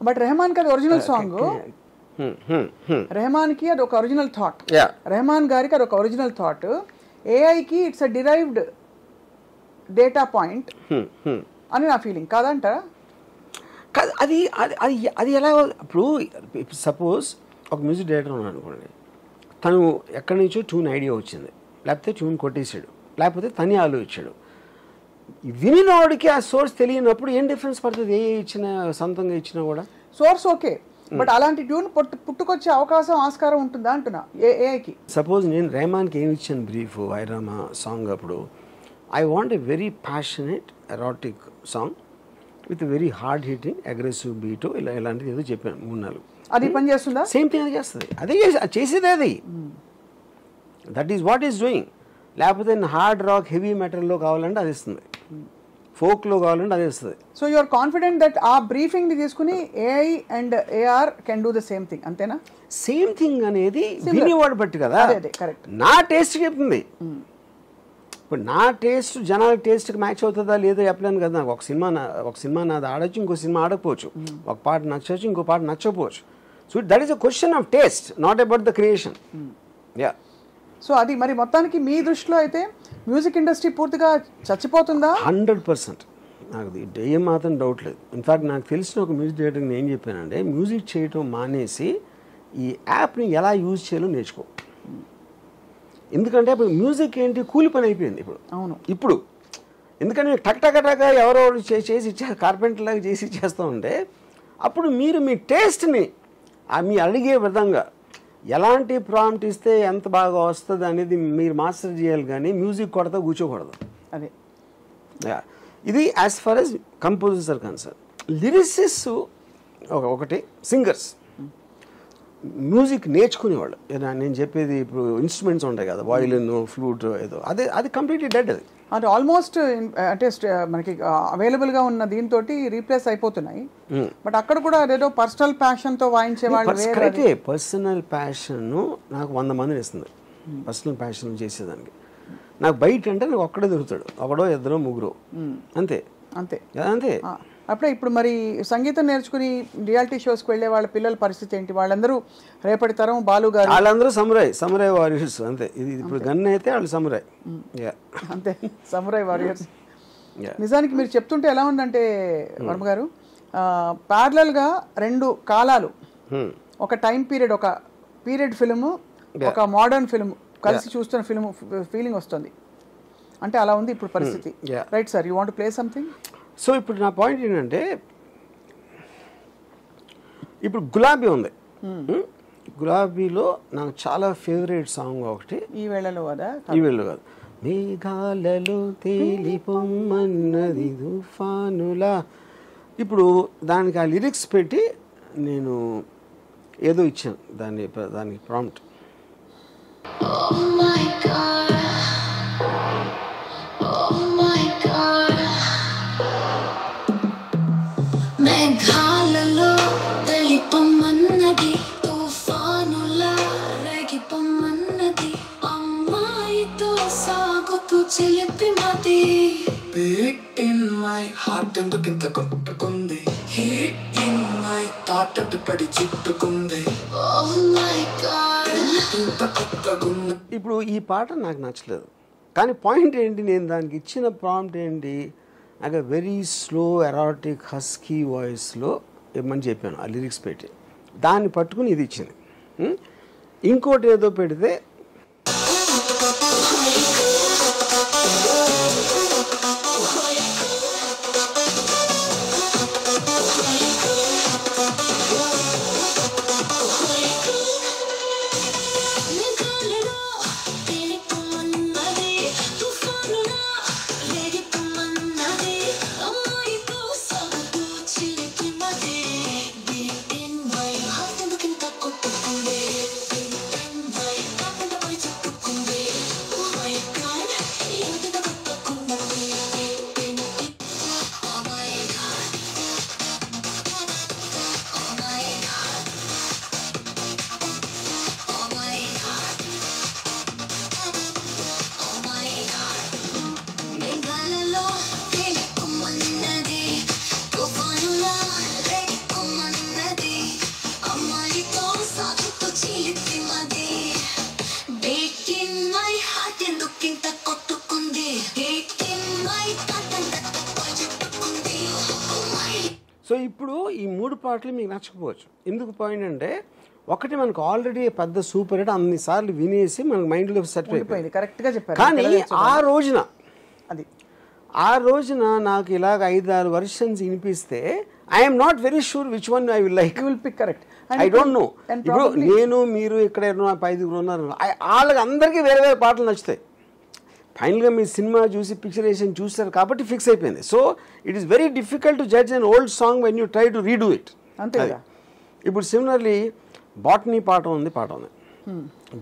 C: బట్ రెహమాన్ కి అది ఒరిజినల్ సాంగ్, రెహమాన్ కి అది ఒక ఒరిజినల్ థాట్, రెహమాన్ గారికి అది ఒక ఒరిజినల్ థాట్. ఏఐకి it's a derived data point అని నా ఫీలింగ్. కాదంట
B: అది అది అది ఎలా. ఇప్పుడు సపోజ్ ఒక మ్యూజిక్ డైరెక్టర్ ఉన్నాడు అనుకోండి, తను ఎక్కడి నుంచో ట్యూన్ ఐడియా వచ్చింది, లేకపోతే ట్యూన్ కొట్టేసాడు, లేకపోతే తనే ఆలోచించాడు. వినినోడికి ఆ సోర్స్ తెలియనప్పుడు ఏం డిఫరెన్స్ పడుతుంది, ఏ ఇచ్చినా సొంతంగా ఇచ్చినా కూడా
C: సోర్స్ ఓకే. బట్ అలాంటి ట్యూన్ పుట్టుకొచ్చే అవకాశం ఆస్కారం ఉంటుందా అంటున్నా ఏఐకి.
B: సపోజ్ నేను రెహమాన్కి ఏమి ఇచ్చాను బ్రీఫ్ ఐరామా సాంగ్ అప్పుడు, I want a very passionate erratic song with very hard hitting aggressive beat, ఇలాంటిది ఏదో చెప్పాను 3-4.
C: అది పని చేస్తుందా?
B: సేమ్ థింగ్ అది చేస్తుంది, అదే చేసేది అది. That is what is doing. లేకపోతే హార్డ్ రాక్ హెవీ మెటల్లో కావాలంటే అది ఇస్తుంది, ఫోక్లో కావాలంటే అది ఇస్తుంది.
C: So you are confident that ఆ బ్రీఫింగ్ ని తీసుకుని AI and AR can do the same thing, అంతేనా?
B: సేమ్ థింగ్ అనేది వినేవాడు బట్టి కదా.
C: కరెక్ట్.
B: నా టేస్ట్ చెప్తుంది. ఇప్పుడు నా టేస్ట్ జనాల టేస్ట్కి మ్యాచ్ అవుతుందా లేదో చెప్పలేను కదా. నాకు ఒక సినిమా నాది ఆడొచ్చు, ఇంకో సినిమా ఆడకపోవచ్చు, ఒక పాట నచ్చవచ్చు, ఇంకో పాట నచ్చకపోవచ్చు. So that is a question of taste, not about the creation. Yeah.
C: So అది మరి మొత్తానికి మీ దృష్టిలో అయితే మ్యూజిక్ ఇండస్ట్రీ పూర్తిగా చచ్చిపోతుందా?
B: 100%. నాకు ఏం మాత్రం డౌట్ లేదు. ఇన్ఫ్యాక్ట్ నాకు తెలిసిన ఒక మ్యూజిక్ డైరెక్టర్కి నేను ఏం చెప్పానంటే, మ్యూజిక్ చేయటం మానేసి ఈ యాప్ని ఎలా యూజ్ చేయాలో నేర్చుకో. ఎందుకంటే ఇప్పుడు మ్యూజిక్ ఏంటి, కూలి పని అయిపోయింది ఇప్పుడు.
C: అవును.
B: ఇప్పుడు ఎందుకంటే టక్ టక్ టక్ ఎవరో చేసి ఇచ్చే కార్పెంటర్ లాగా చేసి ఇచ్చేస్తూ ఉంటే, అప్పుడు మీరు మీ టేస్ట్ని మీ అడిగే విధంగా ఎలాంటి ప్రాంప్ట్ ఇస్తే ఎంత బాగా వస్తుంది అనేది మీరు మాస్టర్ చేయాలి, కానీ మ్యూజిక్ కొడతా కూర్చోకూడదు.
C: అదే
B: ఇది as far as composers are concern. Lyricists ఒకటి, సింగర్స్ మ్యూజిక్ నేర్చుకునేవాళ్ళు. నేను చెప్పేది ఇప్పుడు ఇన్స్ట్రుమెంట్స్ ఉంటాయి కదా, వయలిన్, ఫ్లూట్, ఏదో అది కంప్లీట్లీ డెడ్. అది
C: ఆల్మోస్ట్ అంటే మనకి అవైలబుల్ గా ఉన్న దీంతో రీప్లేస్ అయిపోతున్నాయి. బట్ అక్కడ కూడా అదేదో పర్సనల్ ప్యాషన్ తో వాయించే వాళ్ళు.
B: పర్సనల్ ప్యాషన్ నాకు 100 మందిని ఇస్తుంది. పర్సనల్ ప్యాషన్ చేసేదానికి నాకు బయట అంటే నాకు ఒక్కడే దొరుకుతాడు, ఒకడో ఇద్దరో ముగ్గురు, అంతే
C: అంతే
B: అంతే.
C: అప్పుడే ఇప్పుడు మరి సంగీతం నేర్చుకుని రియాలిటీ షోస్కి వెళ్ళే వాళ్ళ పిల్లల పరిస్థితి ఏంటి? వాళ్ళందరూ రేపటి తరం బాలు గారు,
B: వాళ్ళందరూ సమురాయ్ వారియర్స్ అంతే. ఇది ఇప్పుడు గన్ అయితే వాళ్ళు సమురాయ్,
C: అంతే సమురాయ్ వారియర్స్. నిజానికి మీరు చెప్తుంటే ఎలా ఉందంటే వర్మ గారు, ప్యారలల్గా 2 కాలాలు, ఒక టైం పీరియడ్, ఒక పీరియడ్ ఫిల్మ్, ఒక మోడర్న్ ఫిల్మ్ కలిసి చూస్తున్న ఫిల్మ్ ఫీలింగ్ వస్తుంది. అంటే అలా ఉంది ఇప్పుడు పరిస్థితి. Right sir, you want to play something?
B: So ఇప్పుడు నా పాయింట్ ఏంటంటే, ఇప్పుడు గులాబీ ఉంది. గులాబీలో నాకు చాలా ఫేవరెట్ సాంగ్ ఒకటి,
C: ఈ వేళలో కదా,
B: ఈ వేళలో కాదు, మేఘాలలో తేలిపొమ్మన్నది తుఫానులా. ఇప్పుడు దానికి ఆ లిరిక్స్ పెట్టి నేను ఏదో ఇచ్చాను, దానికి prompt.
A: Oh my God. Oh my God. మేఘాలలో తెలిపమన్నది తుఫానులా రేగిపమన్నది అమ్మాయితో సాగుతూ చిలిపి మది. Beat in my heart ఎందుకింత కొట్టుకుంది, Heat in my thought పడి చిట్టుకుంది. Oh my God.
B: ఇప్పుడు ఈ పాట నాకు నచ్చలేదు, కానీ పాయింట్ ఏంటి, నేను దానికి ఇచ్చిన ప్రాంప్ట్ ఏంటి, నాకు వెరీ స్లో ఎరాటిక్ హస్కీ వాయిస్లో ఇవ్వమని చెప్పాను ఆ లిరిక్స్ పెట్టి. దాన్ని పట్టుకుని ఇది ఇచ్చింది. ఇంకోటి ఏదో పెడితే సో ఇప్పుడు ఈ 3 పాటలు మీకు నచ్చకపోవచ్చు. ఎందుకు పాయింట్ అంటే, ఒకటి మనకు ఆల్రెడీ పెద్ద సూపర్ హిట్, అన్నిసార్లు వినేసి మనకు మైండ్లో సెట్ అయిపోయింది.
C: కరెక్ట్గా చెప్పారు.
B: కానీ ఆ రోజున నాకు ఇలాగ 5-6 వర్షన్స్ వినిపిస్తే I'm not very sure which one I will like.
C: Will pick correct.
B: I don't know. ఇప్పుడు నేను మీరు ఇక్కడ 5 ఉన్నారు, వాళ్ళకి అందరికీ వేరే వేరే పాటలు నచ్చుతాయి. ఫైనల్గా మీ సినిమా చూసి పిక్చరేషన్ చూస్తారు కాబట్టి ఫిక్స్ అయిపోయింది. So it is very difficult to judge an old song when you try to redo it.
C: అంతే కదా.
B: ఇప్పుడు సిమిలర్లీ బాటనీ పాట ఉంది,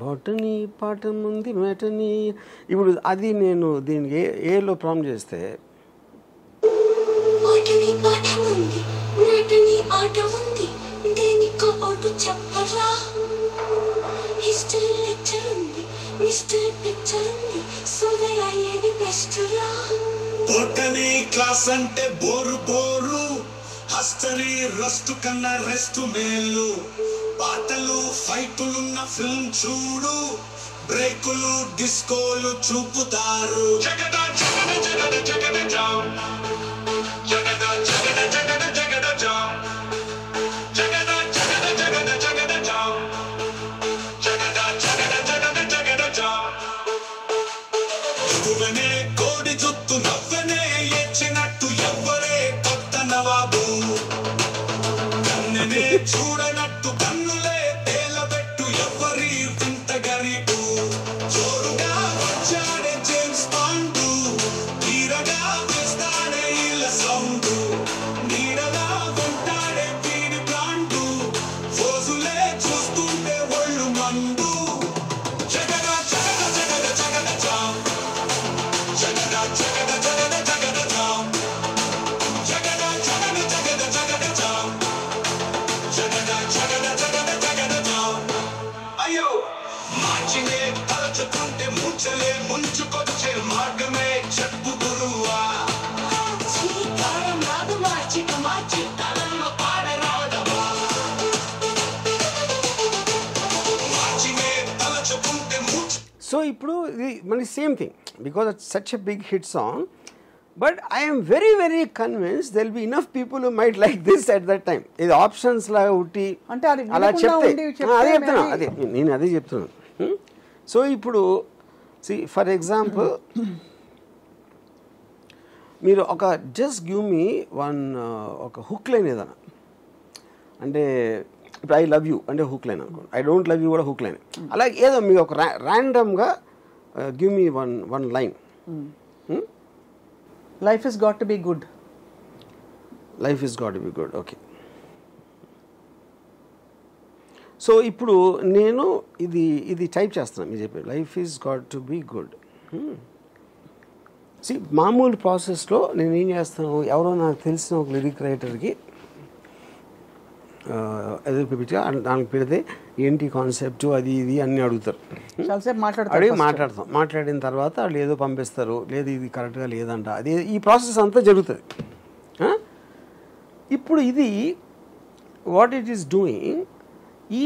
B: బొటనీ పాఠం ఉంది మెటనీ. ఇప్పుడు అది నేను దీనికి ఏలో ప్రాంప్ట్ చేస్తే
A: ఆటని పాఠం ఉంది నటని ఆట ఉంది దేనికో ఒకటి చెప్పరా హిస్టరీ లెక్చర్ ఉంది మిస్టరీ పిక్చర్ ఉంది సోదయ ఏది బెస్ట్ రా
E: బొటనీ క్లాస్ అంటే బోరు బోరు హస్టరీ రస్ట్ కన్నా రెస్ట్ మేలు పాటలు ఫైటులున్న ఫిల్మ్ చూడు బ్రేకులు డిస్కోలు చూపుతారు జగద జగద జగద జగద జామ్ జగద జగద జగద జగద జామ్ జగద జగద జగద జగద జామ్ జగద జగద జగద జగద జామ్ నువ్వనే కోడి చుట్టూ నవ్వనే ఎచ్చినట్టు ఎవ్వరే కొత్త నవాబు కన్ననే చూడనట్టు కన్నులే తేలబెట్టు ఎవ్వరి వింత గరీబు జోరుగా వచ్చాడే జేమ్స్ బాండు తీరగా వేస్తాడే ఇలా సౌండు నీడలా ఉంటాడే వీడి బ్రాండు ఫోజులే చూస్తుంటే ఒళ్ళు మండు జగద జగద జగద జగద జామ్ జగద జగద జగద జగద జామ్ జగద జగద జగద జగద జామ్ జగద జగద జగద జగద జామ్ అయ్యో మార్చినే తలచుకుంటే ముంచలే ముంచుకొచ్చే మార్గమే చెప్పు గురువా
A: శ్రీకారం రాదు మార్చి మార్చి తలంలో పాడరాదవా
E: మార్చినే తలచుకుంటే ముంచ
B: సో ఇప్పుడు ఇది మనకి same thing because it's such a big hit song but I'm very very convince there'll be enough people who might like this at that time. ఇది ఆప్షన్స్ లాగా ఉట్టి
C: అంటే అది
B: అలా
C: వినకుండా
B: చెప్తే
C: ఉండి చెప్తే
B: అదే చెప్తున్నా
C: maybe-
B: అదే నేను అదే చెప్తున్నాను. సో ఇప్పుడు ఫర్ ఎగ్జాంపుల్ మీరు ఒక జస్ట్ గివ్ మీ వన్ ఒక హుక్ లైన్ ఏదైనా అంటే ఇప్పుడు ఐ లవ్ యూ అంటే హుక్ లైన్ అనుకోండి, ఐ డోంట్ లవ్ యూ కూడా హుక్ లైన్. అలాగే ఏదో మీకు ఒక ర్యాండమ్గా give me one line.
C: Life is got to be good.
B: Life is got to be good. Okay, so ఇప్పుడు నేను ఇది టైప్ చేస్తున్నాను. మీరు చెప్పారు life is got to be good. మామూలు ప్రాసెస్లో నేను ఏం చేస్తాను, ఎవరో నాకు తెలిసిన ఒక లిరిక్ రైటర్కి ఎదురు పెట్టి దానికి పెడితే ఏంటి కాన్సెప్ట్ అది ఇది అన్నీ అడుగుతారు.
C: చాలాసేపు
B: అడిగి మాట్లాడిన తర్వాత వాళ్ళు ఏదో పంపిస్తారు, లేదు ఇది కరెక్ట్గా లేదంట, అది ఈ ప్రాసెస్ అంతా జరుగుతుంది. ఇప్పుడు ఇది వాట్ ఇట్ ఈస్ డూయింగ్, ఈ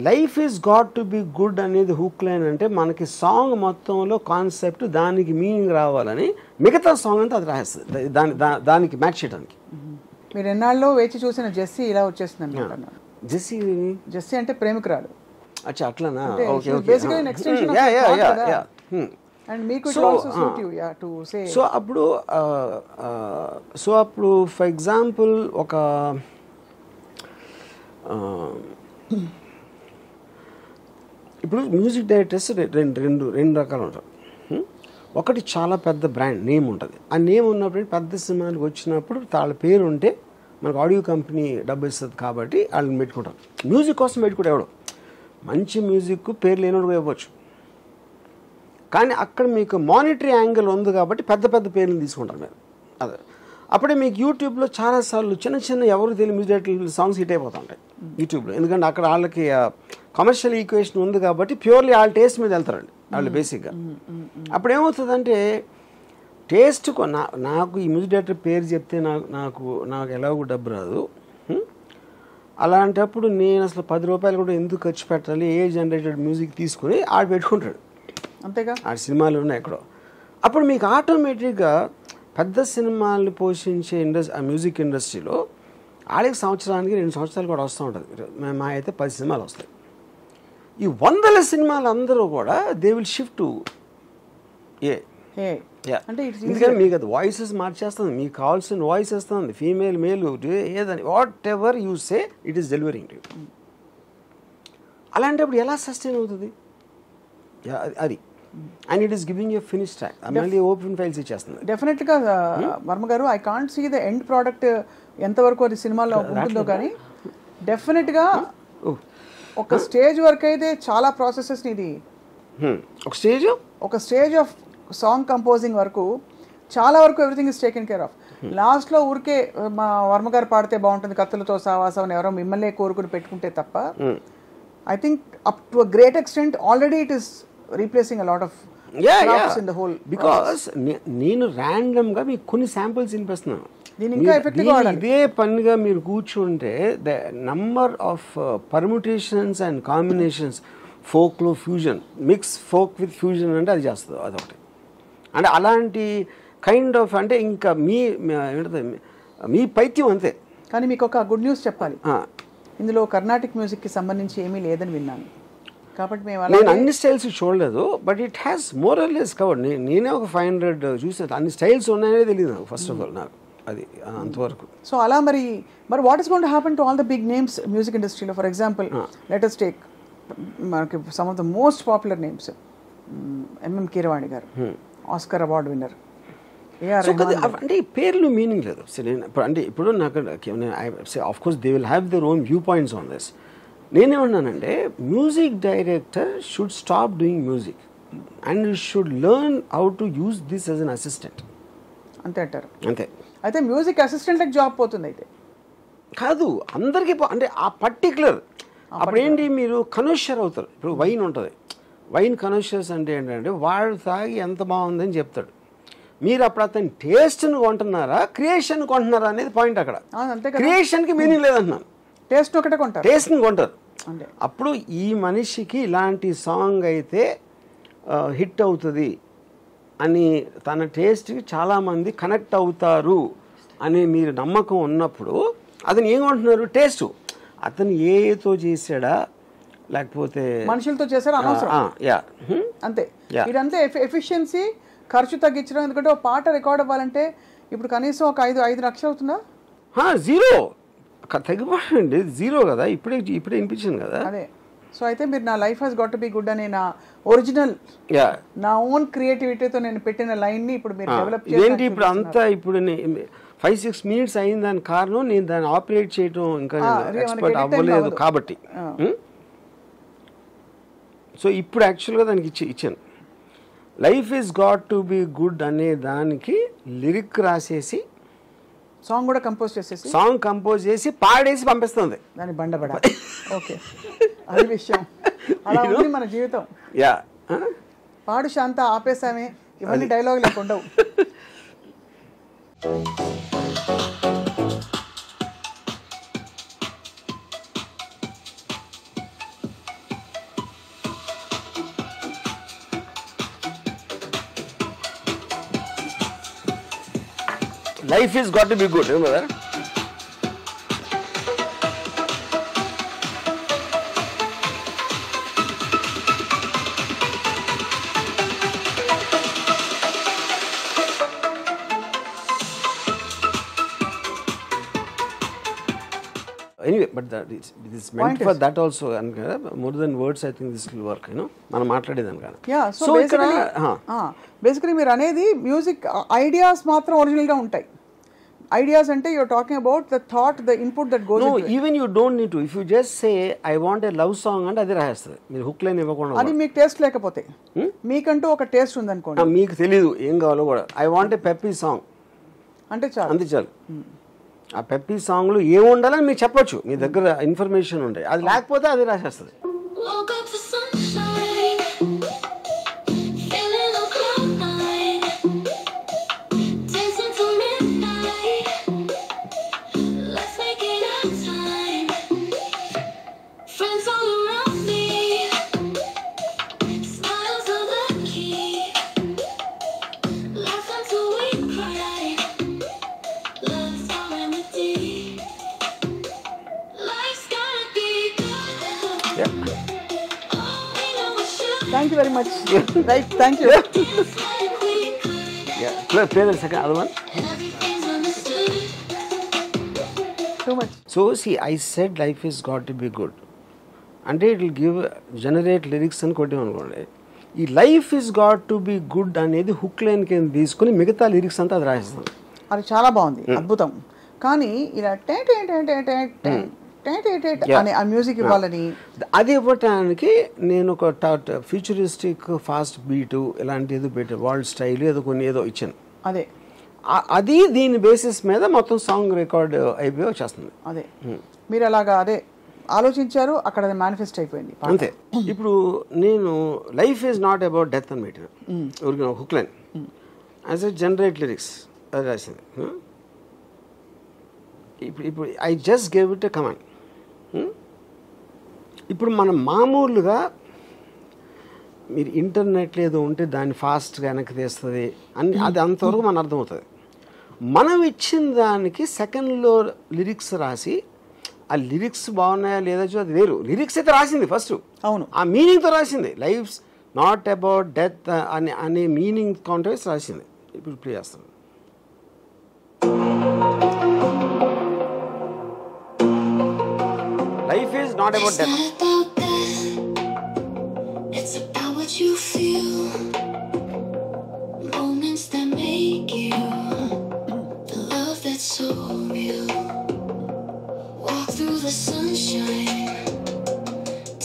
B: life is got to be good అనేది హుక్ లైన్ అంటే మనకి సాంగ్ మొత్తంలో కాన్సెప్ట్ దానికి మీనింగ్ రావాలని మిగతా సాంగ్ అంతా అది రాస్తుంది దానికి మ్యాచ్ చేయడానికి.
C: మీరు ఎన్నాళ్ళు వేచి చూసిన జెస్సీ ఇలా వచ్చేస్తుంది అనమాట. జెస్సీ అంటే ప్రేమికురాలు.
B: అచ్చా అట్లానా?
C: అంటే
B: okay
C: she's
B: okay.
C: basically an extension of
B: yeah
C: the
B: yeah
C: thought
B: yeah
C: కదా.
B: Yeah.
C: And me could also suit you, yeah, to say.
B: So అప్పుడు ఫర్ ఎగ్జాంపుల్ ఒక ఇప్పుడు మ్యూజిక్ డైరెక్టర్స్ రెండు రకాలు ఉంటారు. ఒకటి చాలా పెద్ద బ్రాండ్ నేమ్ ఉంటుంది. ఆ నేమ్ ఉన్నప్పుడు పెద్ద సినిమాలకు వచ్చినప్పుడు వాళ్ళ పేరు ఉంటే మనకు ఆడియో కంపెనీ డబ్బు ఇస్తుంది కాబట్టి వాళ్ళని పెట్టుకుంటారు. మ్యూజిక్ కోసం పెట్టుకుంటే ఎవడు మంచి మ్యూజిక్ పేరు లేనోడు ఇవ్వచ్చు, కానీ అక్కడ మీకు మానిటరీ యాంగిల్ ఉంది కాబట్టి పెద్ద పెద్ద పేర్లు తీసుకుంటారు మీరు. అదే అప్పుడే మీకు యూట్యూబ్లో చాలాసార్లు చిన్న ఎవరు తెలియని మ్యూజిక్ సాంగ్స్ హిట్ అయిపోతూ ఉంటాయి యూట్యూబ్లో. ఎందుకంటే అక్కడ వాళ్ళకి కమర్షియల్ ఈక్వేషన్ ఉంది కాబట్టి ప్యూర్లీ వాళ్ళ టేస్ట్ మీద వెళ్తారండి వాళ్ళు బేసిక్గా. అప్పుడు ఏమవుతుందంటే టేస్ట్ నాకు ఈ మ్యూజిక్ డైరెక్టర్ పేరు చెప్తే నాకు ఎలాగో డబ్బు రాదు. అలాంటప్పుడు నేను అసలు 10 రూపాయలు కూడా ఎందుకు ఖర్చు పెట్టాలి, ఏ జనరేటెడ్ మ్యూజిక్ తీసుకుని ఆడు పెట్టుకుంటాడు,
C: అంతేగా
B: ఆ సినిమాలు ఉన్నాయి ఎక్కడో. అప్పుడు మీకు ఆటోమేటిక్గా పెద్ద సినిమాలు పోషించే ఆ మ్యూజిక్ ఇండస్ట్రీలో ఆడికి సంవత్సరానికి 2 సంవత్సరాలు కూడా వస్తూ ఉంటుంది. మా అయితే 10 సినిమాలు వస్తాయి. ఈ 100 సినిమాలు అందరూ కూడా దే విల్ షిఫ్ట్ టు
C: అంటే
B: ఎందుకంటే మీకు అది వాయిసెస్ మార్చేస్తుంది, మీకు కావాల్సిన వాయిస్ వస్తుంది, ఫీమేల్ మేల్ ఏదని whatever you say it is delivering to you. అలాంటప్పుడు ఎలా సస్టైన్ అవుతుంది అది? And it is giving a finish track, మళ్ళీ ఓపెన్ ఫైల్స్ ఇచ్చేస్తుంది.
C: డెఫినెట్గా వర్మ గారు, I can't see the end product ఎంతవరకు అది సినిమాలో ఉంటుందో, కానీ డెఫినెట్గా ఒక స్టేజ్ వరకు అయితే చాలా ప్రాసెసెస్ ఇది.
B: ఒక
C: స్టేజ్ ఆఫ్ సాంగ్ కంపోజింగ్ వరకు చాలా వరకు everything is taken care of. లాస్ట్లో ఊరికే మా వర్మ గారు పాడితే బాగుంటుంది కత్తులతో సావాసం ఎవరో మిమ్మల్ని కోరుకుని పెట్టుకుంటే తప్ప I think up to a great extent already it is replacing a lot of in the whole.
B: Because నేను ర్యాండమ్ గా మీకు కొన్ని శాంపుల్స్ వినిపిస్తున్నాను. ఇదే పనిగా మీరు కూర్చుంటే the number of permutations and combinations, ఫోక్లో fusion, mix folk with fusion అంటే అది చేస్తుంది అదొకటి. అంటే అలాంటి కైండ్ ఆఫ్ అంటే ఇంకా మీ పైత్యం అంతే.
C: కానీ మీకు ఒక గుడ్ న్యూస్ చెప్పాలి, ఇందులో కర్ణాటిక్ మ్యూజిక్కి సంబంధించి ఏమీ లేదని విన్నాను. కాబట్టి
B: నేను అన్ని స్టైల్స్ చూడలేదు, but it has more or less covered. నేనే ఒక 500 చూసాను. అన్ని స్టైల్స్ ఉన్నాయనే తెలియదు నాకు ఫస్ట్ ఆఫ్ ఆల్, నాకు అది అంతవరకు.
C: సో అలా మరి what is going to happen to all the big names music ఇండస్ట్రీలో? For example let us take మనకి some of the most popular names, MM Keeravani గారు, ఆస్కర్ అవార్డు విన్నర్.
B: అంటే ఈ పేర్లు మీనింగ్ లేదు. అంటే ఇప్పుడు నాకు of course they will have their own view points on this. నేనేమన్నానంటే music director should stop doing music and should learn how to use this as an assistant.
C: అంతే అంటారు?
B: అంతే.
C: అయితే మ్యూజిక్ అసిస్టెంట్కి జాబ్ పోతుంది అయితే?
B: కాదు, అందరికీ అంటే ఆ పర్టికులర్ అప్పుడు ఏంటి, మీరు కనోషర్ అవుతారు. ఇప్పుడు వైన్ ఉంటుంది, వైన్ కనోషర్స్ అంటే ఏంటంటే వాడు తాగి ఎంత బాగుందని చెప్తాడు. మీరు అప్పుడు అతని టేస్ట్ని కొంటున్నారా, క్రియేషన్ కొంటున్నారా అనేది పాయింట్ అక్కడ. క్రియేషన్కి మీనింగ్ లేదంటున్నాను,
C: టేస్ట్ ఒకటే కొంటారు,
B: టేస్ట్ని కొంటారు. అప్పుడు ఈ మనిషికి ఇలాంటి సాంగ్ అయితే హిట్ అవుతుంది అని తన టేస్ట్కి చాలామంది కనెక్ట్ అవుతారు అని మీరు నమ్మకం ఉన్నప్పుడు అతను ఏం కొంటున్నారు, టేస్ట్. అతను ఏతో చేసాడా లేకపోతే
C: మనుషులతో చేశాడా అనవసరం. అంతే. ఇదంతా ఎఫిషియన్సీ, ఖర్చు తగ్గించడం. ఎందుకంటే ఒక పాట రికార్డ్ అవ్వాలంటే ఇప్పుడు కనీసం ఒక 5 లక్షలు అవుతుందా?
B: జీరో తగ్గిపోండి, జీరో కదా. ఇప్పుడే వినిపించింది కదా.
C: అదే. సో అయితే మీరు నా life has got to be good అనే నా ఒరిజినల్ నా ఓన్ క్రియేటివిటీతో నేను పెట్టిన లైన్ ని ఇప్పుడు మీరు డెవలప్
B: చేయండి. ఇప్పుడు అంతా ఇప్పుడు 5-6 minutes అయిన దాని కారణం నేను దాన్ని ఆపరేట్ చేయడం ఇంకా ఎక్స్పర్ట్ అవ్వలేదు కాబట్టి. సో ఇప్పుడు యాక్చువల్గా దానికి ఇచ్చాను. Life is got to be good అనే దానికి లిరిక్ రాసేసి
C: సాంగ్ కూడా కంపోజ్ చేసేసి,
B: సాంగ్ కంపోజ్ చేసి పాడేసి పంపిస్తుంది
C: దాని బండబడ. ఓకే, అది విషయం. అలా ఉంది మన జీవితం. పాడు శాంత ఆపేసామే, ఇవన్నీ dialogue లేకుండవు.
B: Life has got to be good, remember that? Anyway, but this is meant for that also, and more than words, I think this will work, you know. మనం మాట్లాడేదాం కదా.
C: సో బేసికలీ మీరు అనేది మ్యూజిక్ ఐడియాస్ మాత్రం original గా ఉంటాయి. Ideas అంటే you're talking about the thought, the input that goes into it.
B: Even you don't need to, if you just say I want a love song అంటే అది రాసేస్తుంది. మీరు hook line ఇవ్వకుండా,
C: అది మీకు టేస్ట్ లేకపోతే, మీకంటూ ఒక టేస్ట్ ఉందనుకోండి,
B: మీకు తెలీదు ఏం కావాలో కూడా, I want A peppy song
C: అంటే చాలు,
B: అంతే చాలు. ఆ పెప్పీ సాంగ్లో ఏం ఉండాలని మీరు చెప్పొచ్చు, మీ దగ్గర ఇన్ఫర్మేషన్ ఉంటాయి. అది లేకపోతే అది రాసేస్తుంది.
C: Thank you very much. Right, thank you.
B: Play the second other one.
C: Too much.
B: So see, I said life has got to be good. And it will generate lyrics and కొట్టి అనుకోండి. ఈ life is got to be good అనేది hook line కింద తీసుకుని మిగతా lyrics అంతా అది రాసేస్తాం.
C: అది చాలా బాగుంది, అద్భుతం. కానీ ఇలా అనే ఆ మ్యూజిక్ ఇవ్వాలని.
B: అది ఇవ్వటానికి నేను ఒక ఫ్యూచరిస్టిక్ ఫాస్ట్ బీటు ఇలాంటి ఏదో పెట్టాను, వరల్డ్ స్టైల్ ఏదో కొన్ని ఏదో ఇచ్చాను.
C: అదే
B: అది దీని బేసిస్ మీద మొత్తం సాంగ్ రికార్డ్ అయిపోయి వచ్చేస్తుంది.
C: అదే మీరు అలాగా అదే ఆలోచించారు, అక్కడ అది మేనిఫెస్ట్ అయిపోయింది
B: అంతే. ఇప్పుడు నేను life is not about death అని పెట్టిన ఊరికి hook line as a generate lyrics అది రాసింది. ఇప్పుడు I just gave it a command. ఇప్పుడు మనం మామూలుగా మీరు ఇంటర్నెట్లో ఏదో ఉంటే దాన్ని ఫాస్ట్గా వెనక్కి తీస్తుంది అని అది అంతవరకు మన అర్థమవుతుంది. మనం ఇచ్చిన దానికి సెకండ్లో లిరిక్స్ రాసి ఆ లిరిక్స్ బాగున్నాయా లేదా అది వేరు. లిరిక్స్ అయితే రాసింది ఫస్ట్,
C: అవును,
B: ఆ మీనింగ్తో రాసింది. లైఫ్ నాట్ అబౌట్ డెత్ అనే మీనింగ్ కాంటెక్స్ట్ రాసింది. ఇప్పుడు ప్లే చేస్తాను. Life is not about death.
A: It's about what you feel, moments that make you, the love that's so real. Walk through the sunshine,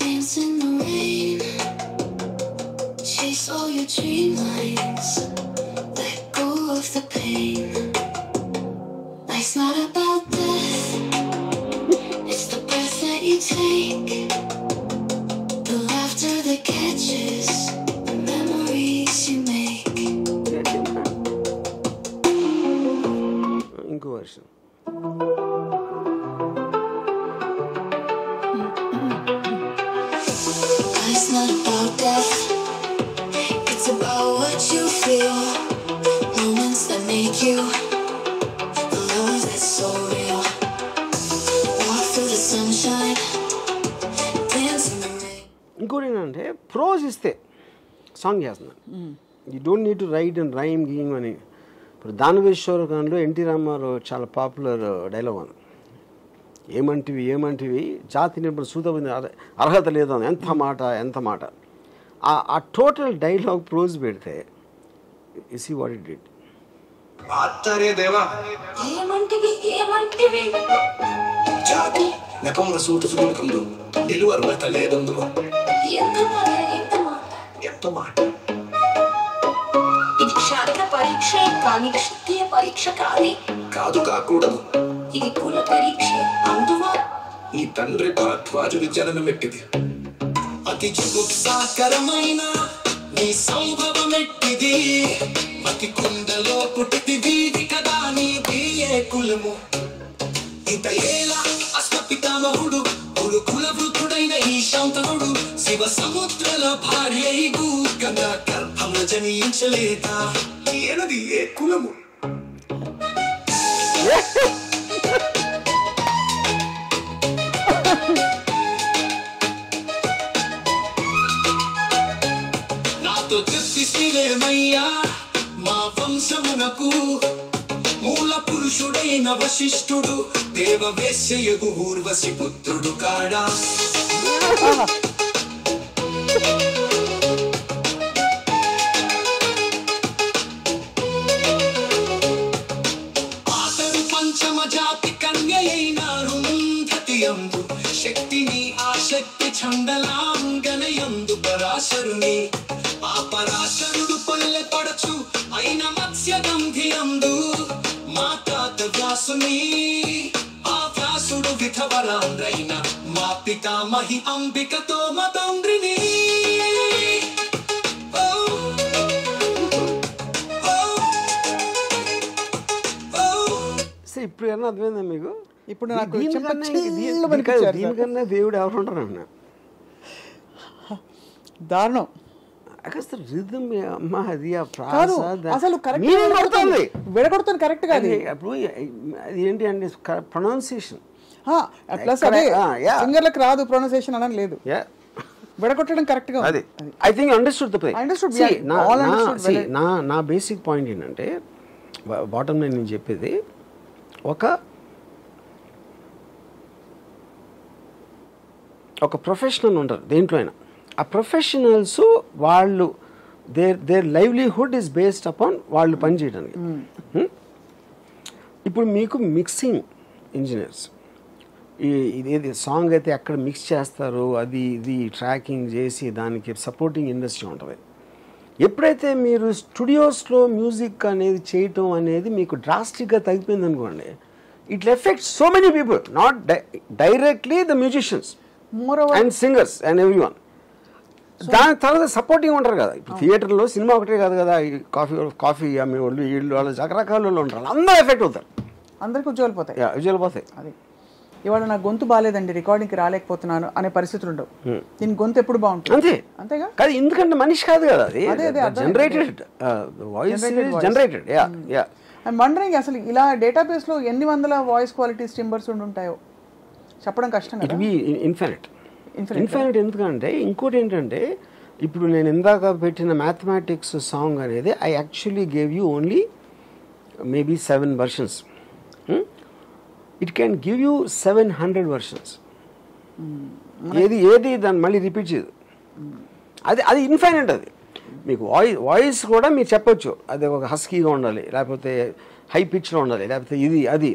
A: dance in the rain, chase all your dream lines, let go of the pain. Life's not about death, it's the breath that you take, the laughter that catches, the memories you make.
B: ఇంకో version.
A: Life's not about death, it's about what you feel, moments that make you, the love that's so real. Walk through the sunshine, dance in the rain.
B: ఇంకోటి ఏంటంటే prose ఇస్తే song చేస్తున్నాను. You don't need to write and rhyme గీయింగ్ అని. ఇప్పుడు దానవేశ్వరకంలో NT Ramarao చాలా popular dialogue ఉంది. ఏమంటివి ఏమంటివి జాతి నింపిన సూతబంది అర్హత లేదు అని. ఎంత మాట. ఆ టోటల్ డైలాగ్ ప్రోజ్ పెడితే you see what it did.
E: ఆత్తారే దేవా
A: ఏమంటివి
E: జాతి నెపంగా సూటు సుగుణకంలో నిలువ అర్హత లేదందులో ఎంత మాట.
D: ఇది శారీరక పరీక్ష కానీ క్షత్రియ పరీక్ష
E: కాదు కాకూడదు.
D: ఇది కుల పరీక్ష. అందువా
E: నీ తండ్రి భరద్వాజుడి జననం ఎట్టిది, అతి జుగుప్సాకరమైన నీ సంభవం ఎట్టిది, మతి కుండలో పుట్టిది వీధి కదా నీది ఏ కులము. ఇంత ఏలా అశ్వపితామహుడు కుల వృద్ధుడైన ఈ శాంతనుడు శివ సముద్రల భార్య కన్నా గర్భం జనించలేదా ఏనది ఏ కులము. నాతో చెప్పిస్తేమయ్యా మా వంశమునకు మూల పురుషుడైన వశిష్ఠుడు దేవవేశ్యయగు ఊర్వశి పుత్రుడు కాడా. అతడు పంచమ జాతి కన్య అయిన రుంధతియందు శక్తిని ఆ శక్తి చండలాంగనయందు పరాశరుని ఆ పరాశరుడు పల్లె పడచు అయిన మత్స్య గంధియందు మా తాత వ్యాసుని ఆ వ్యాసుడు విధవరాండ్రైన మా పితామహి అంబికతో మతండ్రిని.
B: ఇప్పుడు ఏమన్నా అర్థమైందా మీకు?
C: ఇప్పుడు నాకు
B: దీనికన్నా దేవుడు ఎవరు ఉంటారు అన్న
C: దారుణం.
B: రిథమ్ అమ్మా అది ఆ
C: కాదు అసలు విడగొడుతుంది కరెక్ట్ గా.
B: అప్పుడు అది ఏంటి అంటే ప్రొనౌన్సియేషన్
C: ప్లస్ అదే సింగర్లకు రాదు ప్రొనౌన్సియేషన్ అనడం లేదు, విడగొట్టడం కరెక్ట్ గా.
B: అది I think understood the play. నా బేసిక్ పాయింట్ ఏంటంటే బాటమ్ లైన్ నేను చెప్పేది ఒక ప్రొఫెషనల్ ఉంటారు దేంట్లో అయినా. ఆ ప్రొఫెషనల్స్ వాళ్ళు there livelihood is based upon వాళ్ళు పనిచేయడానికి. ఇప్పుడు మీకు మిక్సింగ్ ఇంజనీర్స్ ఇదేది సాంగ్ అయితే ఎక్కడ మిక్స్ చేస్తారు, అది ఇది ట్రాకింగ్ చేసి దానికి సపోర్టింగ్ ఇండస్ట్రీ ఉంటుంది. ఎప్పుడైతే మీరు స్టూడియోస్లో మ్యూజిక్ అనేది చేయటం అనేది మీకు డ్రాస్టిక్గా తగ్గిపోయింది అనుకోండి, it effects so many people, not directly the musicians and singers and every one. దాని తర్వాత సపోర్టింగ్ ఉంటారు కదా. ఇప్పుడు థియేటర్లో సినిమా ఒకటే కాదు కదా, కాఫీ అమ్మే వాళ్ళు వీళ్ళు వాళ్ళు రకరకాల వాళ్ళు ఉంటారు, అందరూ ఎఫెక్ట్ అవుతారు,
C: అందరికి ఉద్యోగాలు పోతాయి.
B: ఉద్యోగాలు పోతాయి.
C: అది ఇవాళ నా గొంతు బాగాలేదండి, రికార్డింగ్కి రాలేకపోతున్నాను అనే పరిస్థితులు ఉండవు. దీని గొంతు ఎప్పుడు బాగుంటుంది,
B: అంతే
C: అంతేగా.
B: కాదు, ఎందుకంటే మనిషి కాదు కదా అది, generated voice generated.
C: I'm wondering అసలు ఇలా డేటాబేస్లో ఎన్ని వందల వాయిస్ క్వాలిటీస్ టింబర్స్ ఉంటాయో చెప్పడం కష్టం కదా.
B: It be infinite. ఎందుకంటే ఇంకోటి ఏంటంటే, ఇప్పుడు నేను ఇందాక పెట్టిన మ్యాథమెటిక్స్ సాంగ్ అనేది I actually gave you only maybe 7 versions. It can give you 700 versions. ఏది దాన్ని మళ్ళీ రిపీట్ చేయదు. అది ఇన్ఫైనట్. అది మీకు వాయిస్ కూడా మీరు చెప్పొచ్చు, అది ఒక హస్కీగా ఉండాలి, లేకపోతే హై పిచ్లో ఉండాలి, లేకపోతే అది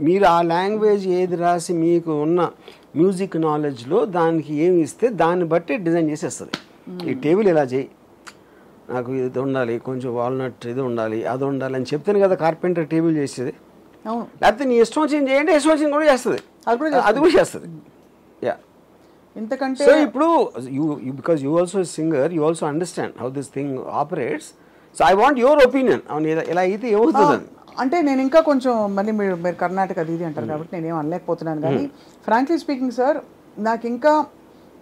B: మీరు ఆ లాంగ్వేజ్ ఏది రాసి మీకు ఉన్న మ్యూజిక్ నాలెడ్జ్లో దానికి ఏమి ఇస్తే దాన్ని బట్టి డిజైన్ చేసేస్తుంది. ఈ టేబుల్ ఇలా చేయి, నాకు ఇది ఉండాలి, కొంచెం వాల్నట్ ఇది ఉండాలి, అది ఉండాలి అని చెప్తాను కదా కార్పెంటర్ టేబుల్ చేసేది. లేకపోతే నీ ఇష్టం వచ్చింది చేయండి, ఇష్టం వచ్చింది కూడా చేస్తుంది, అది కూడా చేస్తుంది.
C: ఇంతకంటే
B: సో ఇప్పుడు because you also singer, you also understand how this thing operates. So I want your opinion. ఇలా అయితే ఏమవుతుంది
C: అంటే నేను ఇంకా కొంచెం మళ్ళీ మీరు కర్ణాటక అది ఇది అంటారు కాబట్టి నేనేం అనలేకపోతున్నాను. కానీ ఫ్రాంక్లీ స్పీకింగ్ సార్, నాకు ఇంకా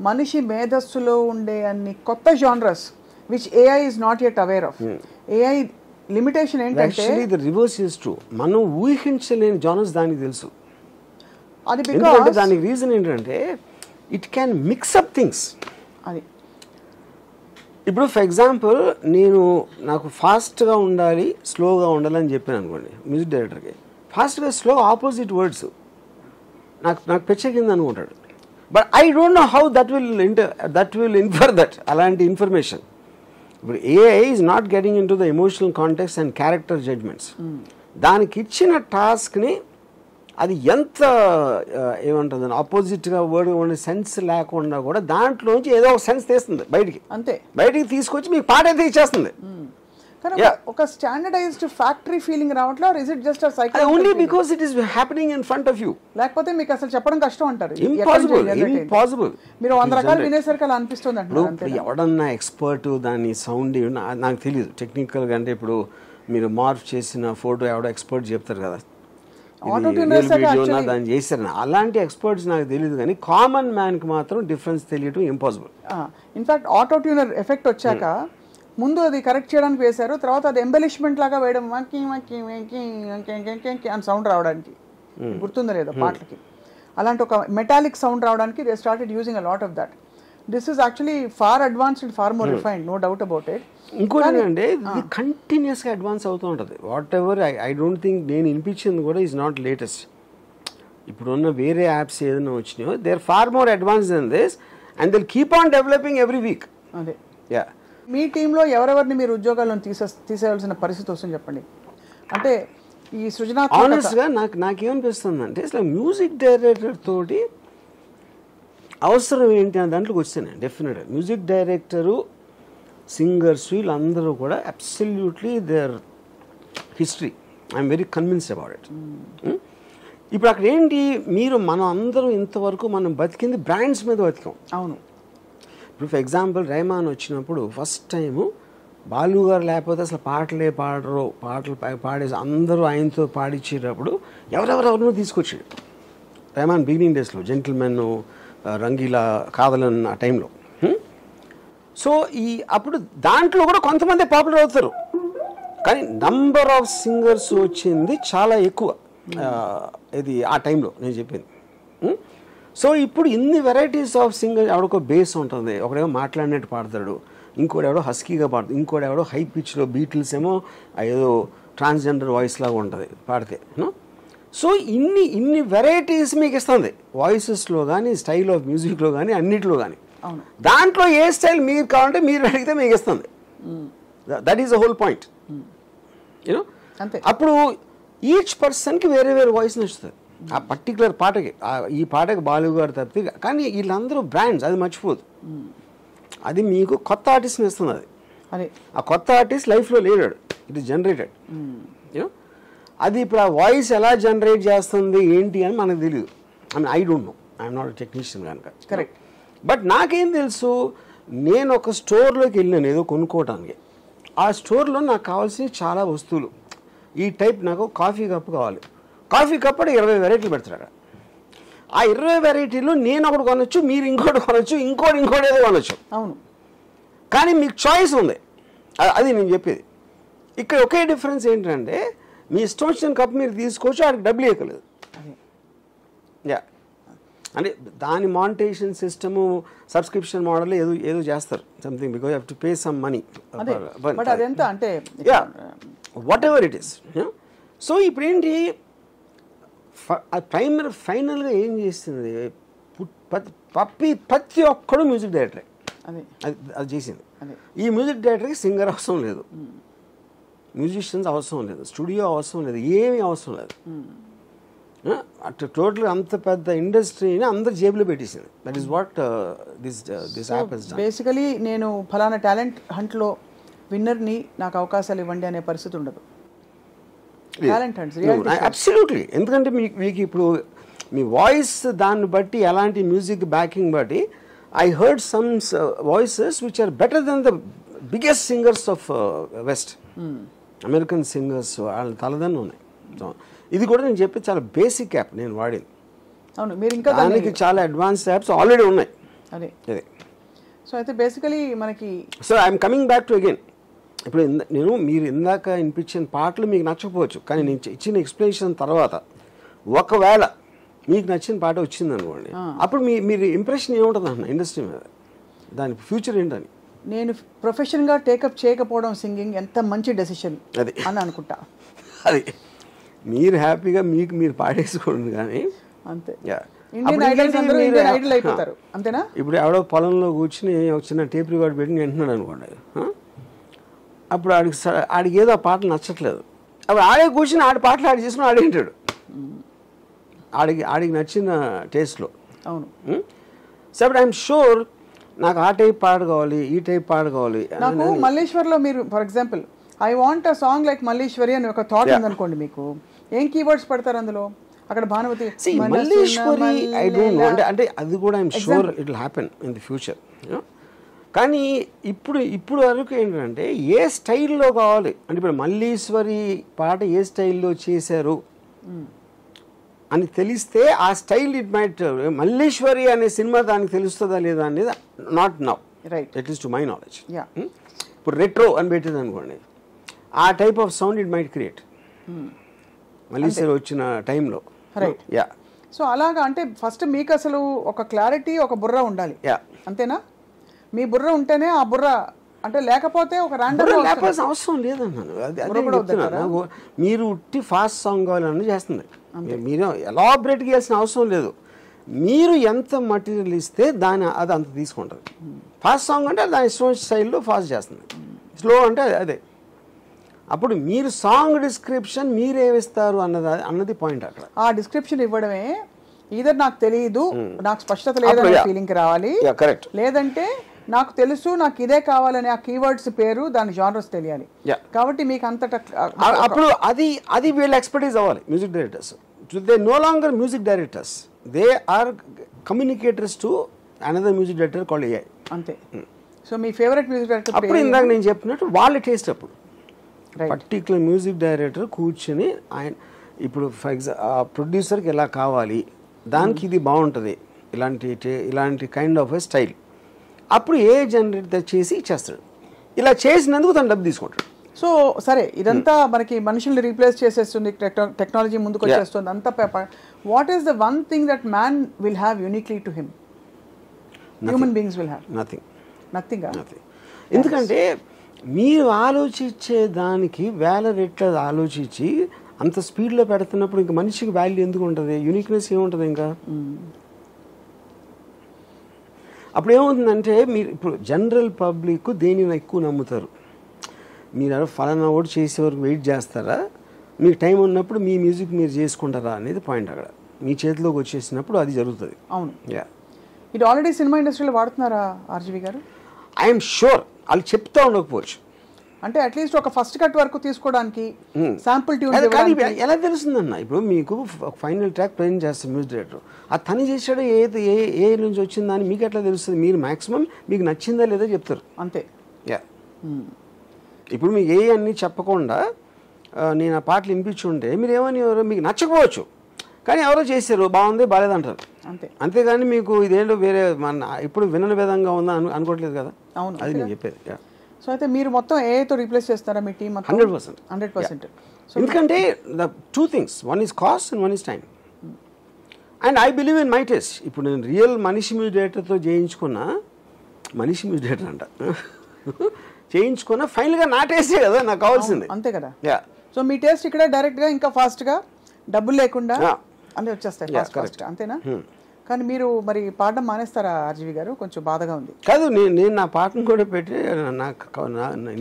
C: మనిషి మేధస్సులో ఉండే అన్ని కొత్త genres which AI is not yet aware of. AI limitation ఏంటంటే
B: ది రివర్స్ ఇస్ ట్రూ. మనం ఊహించలేని జానర్స్ దానికి తెలుసు.
C: అది బికాజ్
B: దానికి రీజన్ ఏంటంటే ఇట్ క్యాన్ మిక్స్అప్ థింగ్స్.
C: అది
B: ఇప్పుడు ఫర్ ఎగ్జాంపుల్ నాకు ఫాస్ట్గా ఉండాలి, స్లోగా ఉండాలని చెప్పాను అనుకోండి మ్యూజిక్ డైరెక్టర్కి. ఫాస్ట్గా స్లో ఆపోజిట్ వర్డ్స్ నాకు పెచ్చకింది అనుకుంటాడు. But I don't know how that will infer that అలాంటి ఇన్ఫర్మేషన్. ఇప్పుడు AI is not getting into the emotional context and character judgements. దానికి ఇచ్చిన టాస్క్ని అది ఎంత ఏమంటుంది ఆపోజిట్గా వర్డ్ ఉండే సెన్స్ లేకుండా కూడా దాంట్లోంచి ఏదో ఒక సెన్స్ తీస్తుంది బయటికి.
C: అంతే,
B: బయటికి తీసుకొచ్చి మీకు పాట అయితే ఇచ్చేస్తుంది.
C: కానీ ఒక స్టాండర్డైజ్డ్ ఫ్యాక్టరీ ఫీలింగ్ రావట్లే. Or is it just a psycho?
B: Only because it is happening in front of you.
C: లేకపోతే మీకు అసలు చెప్పడం కష్టం అంటారు.
B: ఇంపాసిబుల్.
C: మీరు 100 రకాలు వినేసరికి అలా అనిపిస్తుంది అంటారు.
B: ఎవడన్నా ఎక్స్పర్ట్ దాని సౌండ్ నాకు తెలియదు టెక్నికల్గా. అంటే ఇప్పుడు మీరు మార్ఫ్ చేసిన ఫోటో ఎవడో ఎక్స్పర్ట్ చెప్తారు కదా, దాన్ని చేశారు. అలాంటి ఎక్స్పర్ట్స్ నాకు తెలియదు, కానీ కామన్ మ్యాన్కి మాత్రం డిఫరెన్స్ తెలియటం impossible.
C: In fact auto tuner effect వచ్చాక ముందు అది కరెక్ట్ చేయడానికి వేశారు, తర్వాత అది ఎంబెలిష్మెంట్ లాగా వేయడం అని సౌండ్ రావడానికి. గుర్తుందో లేదో పాటలకి అలాంటి ఒక మెటాలిక్ సౌండ్ రావడానికి they started using a lot of that. This is actually far advanced, far more refined, no doubt about it.
B: ఇంకోటి అంటే ఇది కంటిన్యూస్గా అడ్వాన్స్ అవుతూ ఉంటుంది. Whatever I don't think నేను వినిపించింది కూడా ఈజ్ నాట్ లేటెస్ట్. ఇప్పుడున్న వేరే యాప్స్ ఏదైనా వచ్చినాయో they are far more advance than this and they keep on developing every week.
C: అదే మీ టీంలో ఎవరెవరిని మీరు ఉద్యోగాలను తీసేయాల్సిన పరిస్థితి వస్తుంది చెప్పండి. అంటే ఈ సృజనాత్మక
B: ఆనెస్ట్గా నాకేమనిపిస్తుంది అంటే అసలు మ్యూజిక్ డైరెక్టర్ తోటి అవసరం ఏంటి అనే దాంట్లోకి వస్తాను. డెఫినెట్గా మ్యూజిక్ డైరెక్టరు, సింగర్స్ వీళ్ళందరూ కూడా absolutely there history. I'm very convinced about it. ఇప్పుడు అక్కడ ఏంటి, మనం అందరం ఇంతవరకు మనం బతికింది బ్రాండ్స్ మీద బతికాం.
C: అవును.
B: ఇప్పుడు ఫర్ ఎగ్జాంపుల్ రెహమాన్ వచ్చినప్పుడు ఫస్ట్ టైము బాలు గారు లేకపోతే అసలు పాటలే పాడరు, పాటలు పాడేసి అందరూ ఆయనతో పాడించేటప్పుడు ఎవరెవరెవరినో తీసుకొచ్చాడు రెహమాన్ బిగినింగ్ డేస్లో. జెంటిల్మెన్, రంగీలా, కాదలన్ ఆ టైంలో. సో అప్పుడు దాంట్లో కూడా కొంతమంది పాపులర్ అవుతారు, కానీ నంబర్ ఆఫ్ సింగర్స్ వచ్చింది చాలా ఎక్కువ. ఇది ఆ టైంలో నేను చెప్పింది. సో ఇప్పుడు ఇన్ని వెరైటీస్ ఆఫ్ సింగర్, ఎవడొక బేస్ ఉంటుంది, ఒకడేమో మాట్లాడినట్టు పాడతాడు, ఇంకోడెవడో హస్కీగా పాడతాడు, ఇంకోడెవడో హై పిచ్లో, బీటిల్స్ ఏమో ఏదో ట్రాన్స్జెండర్ వాయిస్ లాగా ఉంటుంది పాడితే. సో ఇన్ని వెరైటీస్ మీకు ఇస్తుంది వాయిసెస్లో కానీ, స్టైల్ ఆఫ్ మ్యూజిక్లో కానీ, అన్నిటిలో కానీ. దాంట్లో ఏ స్టైల్ మీరు కావాలంటే మీరు అడిగితే మీకు ఇస్తుంది. That is the whole point. You know, అప్పుడు ఈచ్ పర్సన్కి వేరే వేరే వాయిస్ నచ్చుతుంది. ఆ పర్టికులర్ పాటకి ఈ పాటకి బాలు గారు తప్పితే. కానీ వీళ్ళందరూ బ్రాండ్స్, అది మర్చిపోదు. అది మీకు కొత్త ఆర్టిస్ట్ని ఇస్తుంది. అది
C: అదే
B: ఆ కొత్త ఆర్టిస్ట్ లైఫ్లో లేడాడు, ఇట్ ఈస్ జనరేటెడ్. యూనో అది ఇప్పుడు ఆ వాయిస్ ఎలా జనరేట్ చేస్తుంది ఏంటి అని మనకు తెలియదు. I don't no, I'm not technician కనుక.
C: కరెక్ట్.
B: బట్ నాకేం తెలుసు, నేను ఒక స్టోర్లోకి వెళ్ళాను ఏదో కొనుక్కోవడానికి. ఆ స్టోర్లో నాకు కావాల్సిన చాలా వస్తువులు, ఈ టైప్ నాకు కాఫీ కప్పు కావాలి. కాఫీ కప్ అంటే 20 వెరైటీలు పెడతాడు. ఆ 20 వెరైటీలు నేను ఒకటి కొనొచ్చు, మీరు ఇంకోటి కొనొచ్చు, ఇంకోటి ఏదో కొనొచ్చు.
C: అవును.
B: కానీ మీకు చాయిస్ ఉంది. అది నేను చెప్పేది. ఇక్కడ ఒకే డిఫరెన్స్ ఏంటంటే మీ ఇష్టం వచ్చిన కప్ మీరు తీసుకోవచ్చు, వాడికి డబ్బులు ఇవ్వలేదు. యా, అంటే దాని మానిటైజేషన్ సిస్టము సబ్స్క్రిప్షన్ మోడల్ ఏదో చేస్తారు something, because you have to pay some money.
C: But అదెంత అంటే
B: yeah what ever it is. So ఇప్పుడు ఏంటి ఫైనల్గా ఏం చేస్తుంది, ప్రతి ఒక్కడు మ్యూజిక్ డైరెక్టరే. అది చేసింది. ఈ మ్యూజిక్ డైరెక్టర్కి సింగర్ అవసరం లేదు, మ్యూజిషియన్స్ అవసరం లేదు, స్టూడియో అవసరం లేదు, ఏమీ అవసరం లేదు. అటు టోటల్గా అంత పెద్ద ఇండస్ట్రీని అందరు జేబులో పెట్టేసింది. That is what this app has done.
C: Basically నేను ఫలానా టాలెంట్ హంట్లో విన్నర్ని నాకు అవకాశాలు ఇవ్వండి అనే పరిస్థితి ఉండదు. Talent hunts
B: absolutely. ఎందుకంటే మీకు ఇప్పుడు మీ వాయిస్ దాన్ని బట్టి ఎలాంటి మ్యూజిక్ బ్యాకింగ్ బట్టి I heard some voices which are better than the biggest singers of West, American singers వాళ్ళ తలదన్ను ఉన్నాయి. ఇది కూడా నేను చెప్పి చాలా బేసిక్ యాప్ నేను వాడింది.
C: అవును, మీరు ఇంకా
B: దానికి చాలా అడ్వాన్స్డ్ యాప్స్ ఆల్రెడీ ఉన్నాయి.
C: అదే. సో అయితే బేసికలీ మనకి
B: so I'm coming back to again. ఇప్పుడు మీరు ఇందాక వినిపించిన పాటలు మీకు నచ్చకపోవచ్చు, కానీ నేను ఇచ్చిన ఎక్స్ప్లెనేషన్ తర్వాత ఒకవేళ మీకు నచ్చిన పాట వచ్చింది అనుకోండి, అప్పుడు మీరు ఇంప్రెషన్ ఏముంటుంది అన్న ఇండస్ట్రీ మీద, దాని ఫ్యూచర్ ఏంటని.
C: నేను ప్రొఫెషన్గా టేకప్ చేయకపోవడం సింగింగ్ ఎంత మంచి డెసిషన్
B: అది
C: అని అనుకుంటా.
B: అది మీరు హ్యాపీగా మీరు పాడేసుకోండి. కానీ
C: అంతే,
B: యా
C: ఇండియన్ ఐడల్స్ అందరూ ఇండియన్ ఐడల్ అయిపోతారు, అంతేనా?
B: ఇప్పుడు ఎవడో పొలంలో కూర్చుని ఒక చిన్న టేప్ రికార్డ్ పెట్టి వింటున్నాడు అనుకోండి, అప్పుడు ఆడికి ఏదో ఆ పాటలు నచ్చట్లేదు, అప్పుడు ఆడే కూర్చుని ఆడి పాటలు ఆడి చేసుకుని ఆడేంటాడు ఆడికి నచ్చిన టేస్ట్లో.
C: అవును.
B: సో అప్పుడు ఐఎమ్ షూర్ నాకు ఆ టైప్ పాట కావాలి, ఈ టైప్ పాట కావాలి.
C: నాకు మల్లేశ్వర్లో మీరు for example I want a song like Malleswari అని ఒక థాట్ ఉందనుకోండి, మీకు ఏం కీవర్డ్స్ పడతారు అందులో? అక్కడ Bhanumathi
B: Malleswari I don't no, అంటే అది కూడా I'm sure it will happen in the future. కానీ ఇప్పుడు వరకు ఏంటంటే ఏ స్టైల్లో కావాలి అంటే, ఇప్పుడు మల్లేశ్వరి పాట ఏ స్టైల్లో చేశారు అని తెలిస్తే ఆ స్టైల్ ఇట్ మైట్, మల్లేశ్వరి అనే సినిమా దానికి తెలుస్తుందా లేదా అనేది not now,
C: right,
B: at least to my knowledge. ఇప్పుడు రెట్రో అని పెట్టింది అనుకోండి, ఆ type of sound it might create Malleswari వచ్చిన టైంలో.
C: రైట్.
B: యా.
C: సో అలాగా అంటే ఫస్ట్ మీకు అసలు ఒక క్లారిటీ, ఒక బుర్ర ఉండాలి.
B: యా,
C: అంతేనా? మీ బుర్ర ఉంటేనే ఆ బుర్ర, అంటే లేకపోతే ఒక ర్యాండమ్
B: లేకపోతే అవసరం లేదన్నాను. నాకు మీరు ఉట్టి ఫాస్ట్ సాంగ్ కావాలని చేస్తుంది, మీరు ఎలాబరేట్ చేయాల్సిన అవసరం లేదు. మీరు ఎంత మటీరియల్ ఇస్తే అది అంత తీసుకుంటుంది. ఫాస్ట్ సాంగ్ అంటే దాని ఇష్టం స్టైల్లో ఫాస్ట్ చేస్తుంది, స్లో అంటే అదే. అప్పుడు మీరు సాంగ్ డిస్క్రిప్షన్ మీరేమిస్తారు అన్నది పాయింట్. అక్కడ
C: ఆ డిస్క్రిప్షన్ ఇవ్వడమే ఈధర్ నాకు తెలియదు, నాకు స్పష్టత లేదనే ఫీలింగ్ రావాలి,
B: కరెక్ట్,
C: లేదంటే నాకు తెలుసు నాకు ఇదే కావాలని ఆ కీవర్డ్స్ పేరు దాని జానర్స్ తెలియాలి. కాబట్టి మీకు అంతటా
B: అప్పుడు అది వీళ్ళ ఎక్స్పర్టీస్ అవ్వాలి. Music directors they no longer music directors, they are communicators to another music director called AI.
C: అంతే. సో మీ ఫేవరెట్ మ్యూజిక్ డైరెక్టర్
B: అప్పుడు ఇందాక నేను చెప్పినట్టు వాళ్ళ టేస్ట్. అప్పుడు పర్టికులర్ మ్యూజిక్ డైరెక్టర్ కూర్చొని ఆయన ఇప్పుడు ఫర్ ఎగ్జాంపుల్ ప్రొడ్యూసర్కి ఎలా కావాలి, దానికి ఇది బాగుంటుంది, ఇలాంటి కైండ్ ఆఫ్ ఎ స్టైల్, అప్పుడు ఏ జనరేట్ చేసి ఇచ్చేస్తాడు. ఇలా చేసినందుకు తను డబ్బు తీసుకుంటాడు.
C: సో సరే, ఇదంతా మనకి మనుషుల్ని రీప్లేస్ చేసేస్తుంది, టెక్నాలజీ ముందుకు వచ్చేస్తుంది అంతా. What is the one thing that man will have uniquely to him, human beings will have? Nothing.
B: ఎందుకంటే మీరు ఆలోచించే దానికి వేల రెట్ల ఆలోచించి అంత స్పీడ్లో పెడుతున్నప్పుడు ఇంకా మనిషికి వాల్యూ ఎందుకు ఉంటుంది, యూనిక్నెస్ ఏముంటుంది ఇంకా? అప్పుడు ఏమవుతుందంటే మీరు ఇప్పుడు జనరల్ పబ్లిక్ దేనిని ఎక్కువ నమ్ముతారు. మీరు ఫలానా ఓటు చేసే వరకు వెయిట్ చేస్తారా, మీకు టైం ఉన్నప్పుడు మీ మ్యూజిక్ మీరు చేసుకుంటారా అనేది పాయింట్ అక్కడ. మీ చేతిలోకి వచ్చేసినప్పుడు అది జరుగుతుంది.
C: అవును.
B: యా,
C: ఇది ఆల్రెడీ సినిమా ఇండస్ట్రీలో వాడుతున్నారా ఆర్జీవి గారు?
B: ఐఎమ్ షూర్ వాళ్ళు చెప్తా ఉండకపోవచ్చు.
C: అంటే అట్లీస్ట్ ఒక ఫస్ట్ కట్ వరకు తీసుకోవడానికి శాంపుల్ ట్యూన్
B: కానీ ఎలా తెలుస్తుందన్న, ఇప్పుడు మీకు ఫైనల్ ట్రాక్ ప్రజెంట్ చేస్తారు మ్యూజిక్ డైరెక్టర్, అది తను చేసాడో ఏ నుంచి వచ్చిందని మీకు ఎట్లా తెలుస్తుంది? మీరు మాక్సిమం మీకు నచ్చిందా లేదా చెప్తారు
C: అంతే.
B: యా, ఇప్పుడు మీకు ఏ అన్నీ చెప్పకుండా నేను ఆ పాటలు వినిపించుంటే మీరు ఏమని మీకు నచ్చకపోవచ్చు, కానీ ఎవరో చేశారు బాగుంది బాగాలేదంటారు
C: అంతే.
B: అంతేగాని మీకు ఇదేంటో వేరే మన ఇప్పుడు వినని విధంగా ఉందా అనుకోవట్లేదు కదా.
C: అవును,
B: అది నేను చెప్పేది.
C: సో అయితే మీరు మొత్తం ఏఐతో రీప్లేస్ చేస్తారా మీ టీం?
B: 100%.
C: 100%.
B: ఎందుకంటే the two things, one is cost and one is time. And I believe in my taste. ఇప్పుడు నేను రియల్ మనిషి మ్యూజిక్ డైరెక్టర్తో చేయించుకున్న మనిషి మ్యూజిక్ డైరెక్టర్ అంట చేయించుకున్న ఫైనల్గా నా టేస్టే కదా నాకు కావాల్సింది.
C: అంతే కదా.
B: యా,
C: సో మీ టేస్ట్ ఇక్కడ డైరెక్ట్గా ఇంకా ఫాస్ట్గా డబ్బులు లేకుండా అన్నీ వచ్చేస్తాయి ఫాస్ట్గా, అంతేనా? కానీ మీరు మరి పాడడం మానేస్తారా ఆర్జీవి గారు? కొంచెం బాధగా ఉంది.
B: కాదు, నేను నా పాటను కూడా పెట్టి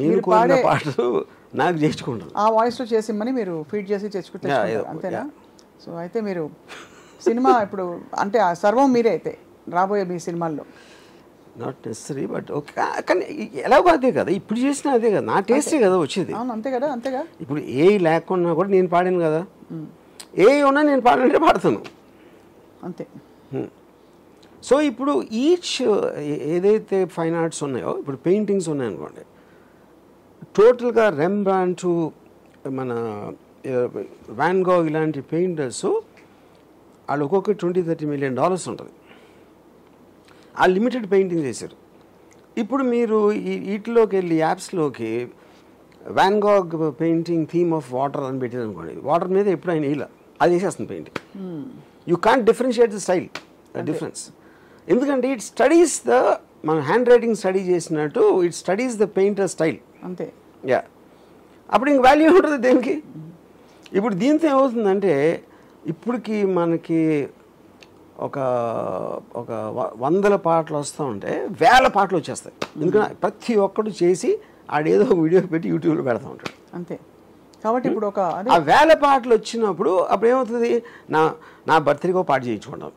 B: నేను కోరిన పాటలు నాకు చేయించుకుంటాను.
C: ఆ వాయిస్లో చేసిమ్మని మీరు ఫీడ్ చేసి తెచ్చుకుంటారు, అంతేనా? సో అయితే మీరు సినిమా ఇప్పుడు అంటే సర్వం మీరే అయితే రాబోయే మీ సినిమాల్లో?
B: Not necessary, but okay. కానీ ఎలాగో అదే కదా, ఇప్పుడు చేసినా అదే కదా, నా టేస్టే కదా వచ్చేది.
C: అవును, అంతే కదా. అంతేగా,
B: ఇప్పుడు ఏ లేకున్నా కూడా నేను పాడాను కదా, ఏ ఉన్నా నేను పాడాలంటే పాడతాను,
C: అంతే.
B: సో ఇప్పుడు ఈచ్ ఏదైతే ఫైన్ ఆర్ట్స్ ఉన్నాయో, ఇప్పుడు పెయింటింగ్స్ ఉన్నాయనుకోండి, టోటల్గా రెంబ్రాండ్, మన వాన్ గోగ్ ఇలాంటి పెయింటర్స్ వాళ్ళు ఒక్కొక్క $20-30 million ఉంటుంది. ఆ లిమిటెడ్ పెయింటింగ్ చేశారు. ఇప్పుడు మీరు వీటిలోకి వెళ్ళి యాప్స్లోకి Van Gogh painting theme of water అని పెట్టారు అనుకోండి, వాటర్ మీద ఎప్పుడు ఆయన ఇలా అది వేసేస్తుంది painting. You can't differentiate the style difference, ఎందుకంటే ఇట్ స్టడీస్ మన హ్యాండ్ రైటింగ్ స్టడీ చేసినట్టు it studies the painter style,
C: అంతే.
B: యా, అప్పుడు ఇంక వాల్యూ ఉంటుంది దేనికి. ఇప్పుడు దీంతో ఏమవుతుందంటే ఇప్పటికి మనకి ఒక 100 పాటలు వస్తూ ఉంటే 1000 పాటలు వచ్చేస్తాయి. ఎందుకంటే ప్రతి ఒక్కడు చేసి ఆడేదో వీడియో పెట్టి యూట్యూబ్లో పెడతా ఉంటాడు,
C: అంతే. కాబట్టి ఇప్పుడు ఒక
B: ఆ 1000 పాటలు వచ్చినప్పుడు అప్పుడు ఏమవుతుంది, నా బర్త్డేకి ఒక పాట చేయించుకుంటాం,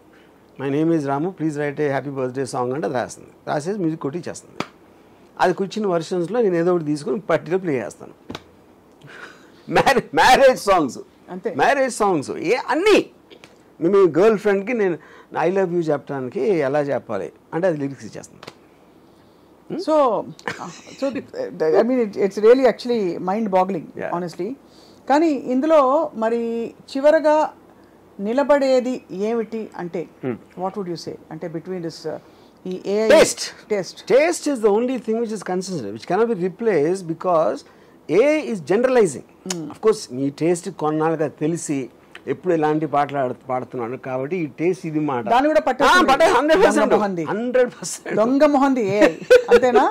B: my name is Ramu please write a happy birthday song అంటే రాస్తుంది, రాసేసి మ్యూజిక్ కొట్టి చేస్తుంది. అది కూర్చున్న వర్షన్స్లో నేను ఏదో ఒకటి తీసుకొని పర్టికులర్ ప్లే చేస్తాను. మ్యారేజ్ సాంగ్స్,
C: అంతే.
B: మ్యారేజ్ సాంగ్స్ అన్నీ మీ గర్ల్ ఫ్రెండ్కి నేను ఐ లవ్ యూ చెప్పడానికి ఎలా చెప్పాలి అంటే అది లిరిక్స్ ఇచ్చేస్తాను.
C: So I mean it's really actually mind boggling honestly. కానీ ఇందులో మరి చివరగా నిలబడేది ఏమిటి అంటే వాట్ వుడ్ యూ సే, అంటే బిట్వీన్ దిస్ ఈ AI
B: taste is the only thing which is consistent which cannot be replace because AI is generalizing. Of course మీ టేస్ట్ కొన్నాళ్ళుగా తెలిసి ఎప్పుడు ఎలాంటి పాటలు పాడుతున్నాడు కాబట్టి ఈ టేస్ట్ ఇది మాట 100%
C: దొంగ మొహంది అంతేనా?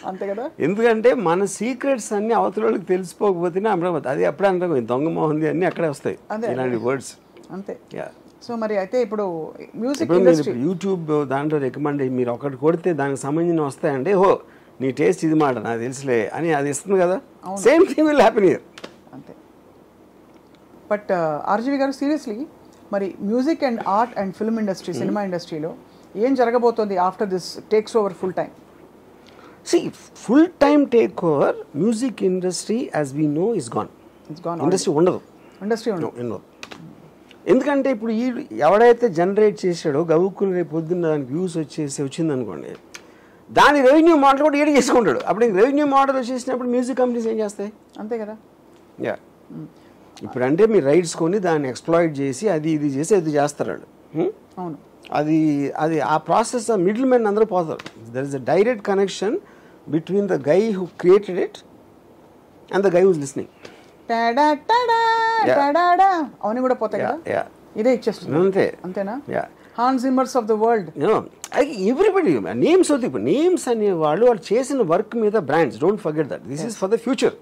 C: అంతే కదా.
B: ఎందుకంటే మన సీక్రెట్స్ అన్ని అవతల వాళ్ళకి తెలిసిపోకపోతేనే అమరావతి అది అప్పుడే అంటారు దొంగ మొహంది అన్ని అక్కడే వస్తాయి ఇలాంటి వర్డ్స్,
C: అంతే. సో మరి అయితే ఇప్పుడు మ్యూజిక్
B: యూట్యూబ్ దాంట్లో రికమెండ్ మీరు ఒకటి కొడితే దానికి సంబంధించిన వస్తాయంటే హో నీ టేస్ట్ ఇది మాట నాకు తెలుసులే అని అది ఇస్తుంది కదా, same thing will happen here,
C: అంతే. బట్ ఆర్జీవి గారు సీరియస్లీ మరి music and art and film industry cinema ఇండస్ట్రీలో ఏం జరగబోతోంది after this takes over full time?
B: Full time take over music industry as we know is gone. Industry ఉండదు. ఎందుకంటే ఇప్పుడు ఎవడైతే జనరేట్ చేశాడో గవుక్కుని రేపు పొద్దున్న దానికి వ్యూస్ వచ్చిందనుకోండి, దాని రెవెన్యూ మోడల్ కూడా ఏడు చేసుకుంటాడు. అప్పుడు రెవెన్యూ మోడల్ వచ్చేసినప్పుడు మ్యూజిక్ కంపెనీస్ ఏం చేస్తాయి?
C: అంతే కదా.
B: యా, ఇప్పుడు అంటే మీరు రైట్స్ కొని దాన్ని ఎక్స్ప్లాయిట్ చేసి అది ఇది చేసి అది చేస్తారు వాళ్ళు.
C: అవును,
B: అది అది ఆ ప్రాసెస్ మిడిల్ మెన్ అందరూ పోతారు. There is a direct connection between the guy who created it and the guy who's listening.
C: అవన్నీ కూడా పోతాయి కదా, ఇదే ఇచ్చేస్తుంది
B: అంతే.
C: అంతేనా? Hans Zimmers of the world,
B: everybody names అవుతాయి. ఇప్పుడు నేమ్స్ అనే వాళ్ళు చేసిన వర్క్ మీద brands, don't forget that this is for the future.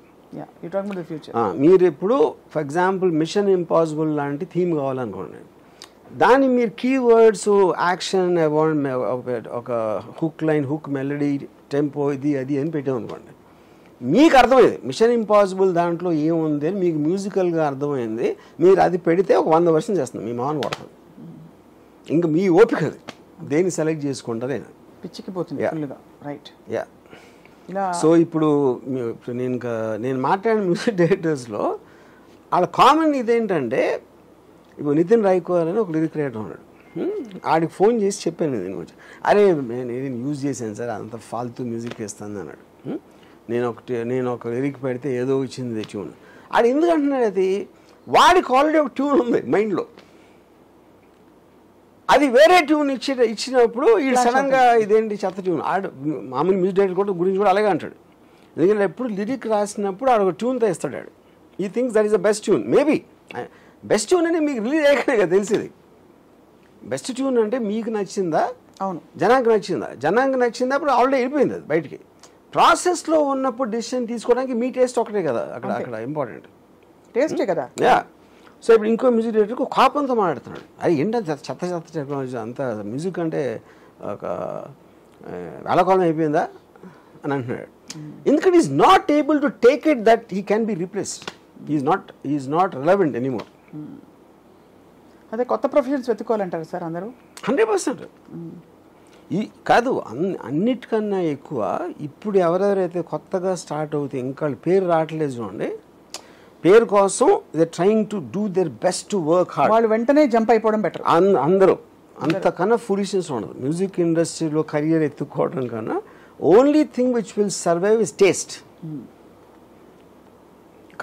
B: మీరు ఇప్పుడు ఫర్ ఎగ్జాంపుల్ మిషన్ ఇంపాసిబుల్ లాంటి థీమ్ కావాలనుకోండి, దాన్ని మీరు కీవర్డ్స్ యాక్షన్ ఒక hook line hook melody tempo ఇది అది అని పెట్టామనుకోండి, మీకు అర్థమైంది మిషన్ ఇంపాసిబుల్ దాంట్లో ఏముంది అని మీకు మ్యూజికల్గా అర్థమైంది, మీరు అది పెడితే ఒక 100 వర్షం చేస్తుంది, మీ మామని కొడుతుంది. ఇంకా మీ ఓపిక అది దేన్ని సెలెక్ట్ చేసుకుంటారే
C: పిచ్చికిపోతుంది ఫుల్గా. రైట్.
B: యా. సో ఇప్పుడు నేను మాట్లాడిన మ్యూజిక్ డైరెక్టర్స్లో వాళ్ళ కామన్ ఇదేంటంటే, ఇప్పుడు నితిన్ రాయ్కోర్ అని ఒక లిరిక్ రైటర్ ఉన్నాడు. ఆడికి ఫోన్ చేసి చెప్పాను నేను కొంచెం, అరే నేను ఇది యూజ్ చేశాను సార్, అంత ఫాల్తూ మ్యూజిక్ వేస్తాను అన్నాడు. నేను ఒక లిరిక్ పెడితే ఏదో వచ్చింది ట్యూన్. ఆడు ఎందుకు అంటున్నాడు, అది వాడికి ఆల్రెడీ ఒక ట్యూన్ ఉంది మైండ్లో, అది వేరే ట్యూన్ ఇచ్చినప్పుడు ఈ సడన్గా ఇదేంటి చెత్త ట్యూన్. ఆడు మామూలు మ్యూజిక్ డైరెక్టర్ కూడా గురించి కూడా అలాగే అంటాడు. ఎందుకంటే ఎప్పుడు లిరిక్ రాసినప్పుడు ఆడు ఒక ట్యూన్తో ఇస్తాడు. ఆడు ఈ things that is the best tune. Maybe best tune అంటే మీకు రిలీజ్ అయ్యాకనే కదా తెలిసేది. బెస్ట్ ట్యూన్ అంటే మీకు నచ్చిందా,
C: అవును,
B: జనానికి నచ్చిందా అప్పుడు ఆల్రెడీ వెళ్ళిపోయింది అది బయటికి. ప్రాసెస్లో ఉన్నప్పుడు డెసిషన్ తీసుకోవడానికి మీ టేస్ట్ ఒకటే కదా అక్కడ ఇంపార్టెంట్,
C: టేస్టే కదా.
B: యా. సో ఇప్పుడు ఇంకో మ్యూజిక్ డైరెక్టర్ కోపంతో మాట్లాడుతున్నాడు, అది ఏంటంటే చెత్త టెక్నాలజీ అంతా మ్యూజిక్ అంటే ఒక వేళకాలం అయిపోయిందా అని అంటున్నాడు. ఎందుకంటే is not able to take it that he can be replaced, is not relevant anymore.
C: అదే కొత్త ప్రొఫెషన్స్ వెతుక్కోవాలంటారు సార్ అందరూ.
B: 100%. ఈ కాదు అన్నిటికన్నా ఎక్కువ ఇప్పుడు ఎవరెవరైతే కొత్తగా స్టార్ట్ అవుతాయి ఇంకా పేరు రావట్లేదు చూడండి, పేరు కోసం they trying to do their best to work hard,
C: వాళ్ళు వెంటనే జంప్ అయిపోవడం బెటర్.
B: అందరూ అంతకన్నా ఫులిష్నెస్ ఉండదు. మ్యూజిక్ ఇండస్ట్రీలో కెరియర్ ఎత్తుకోవడం కన్నా only thing which will survive is taste.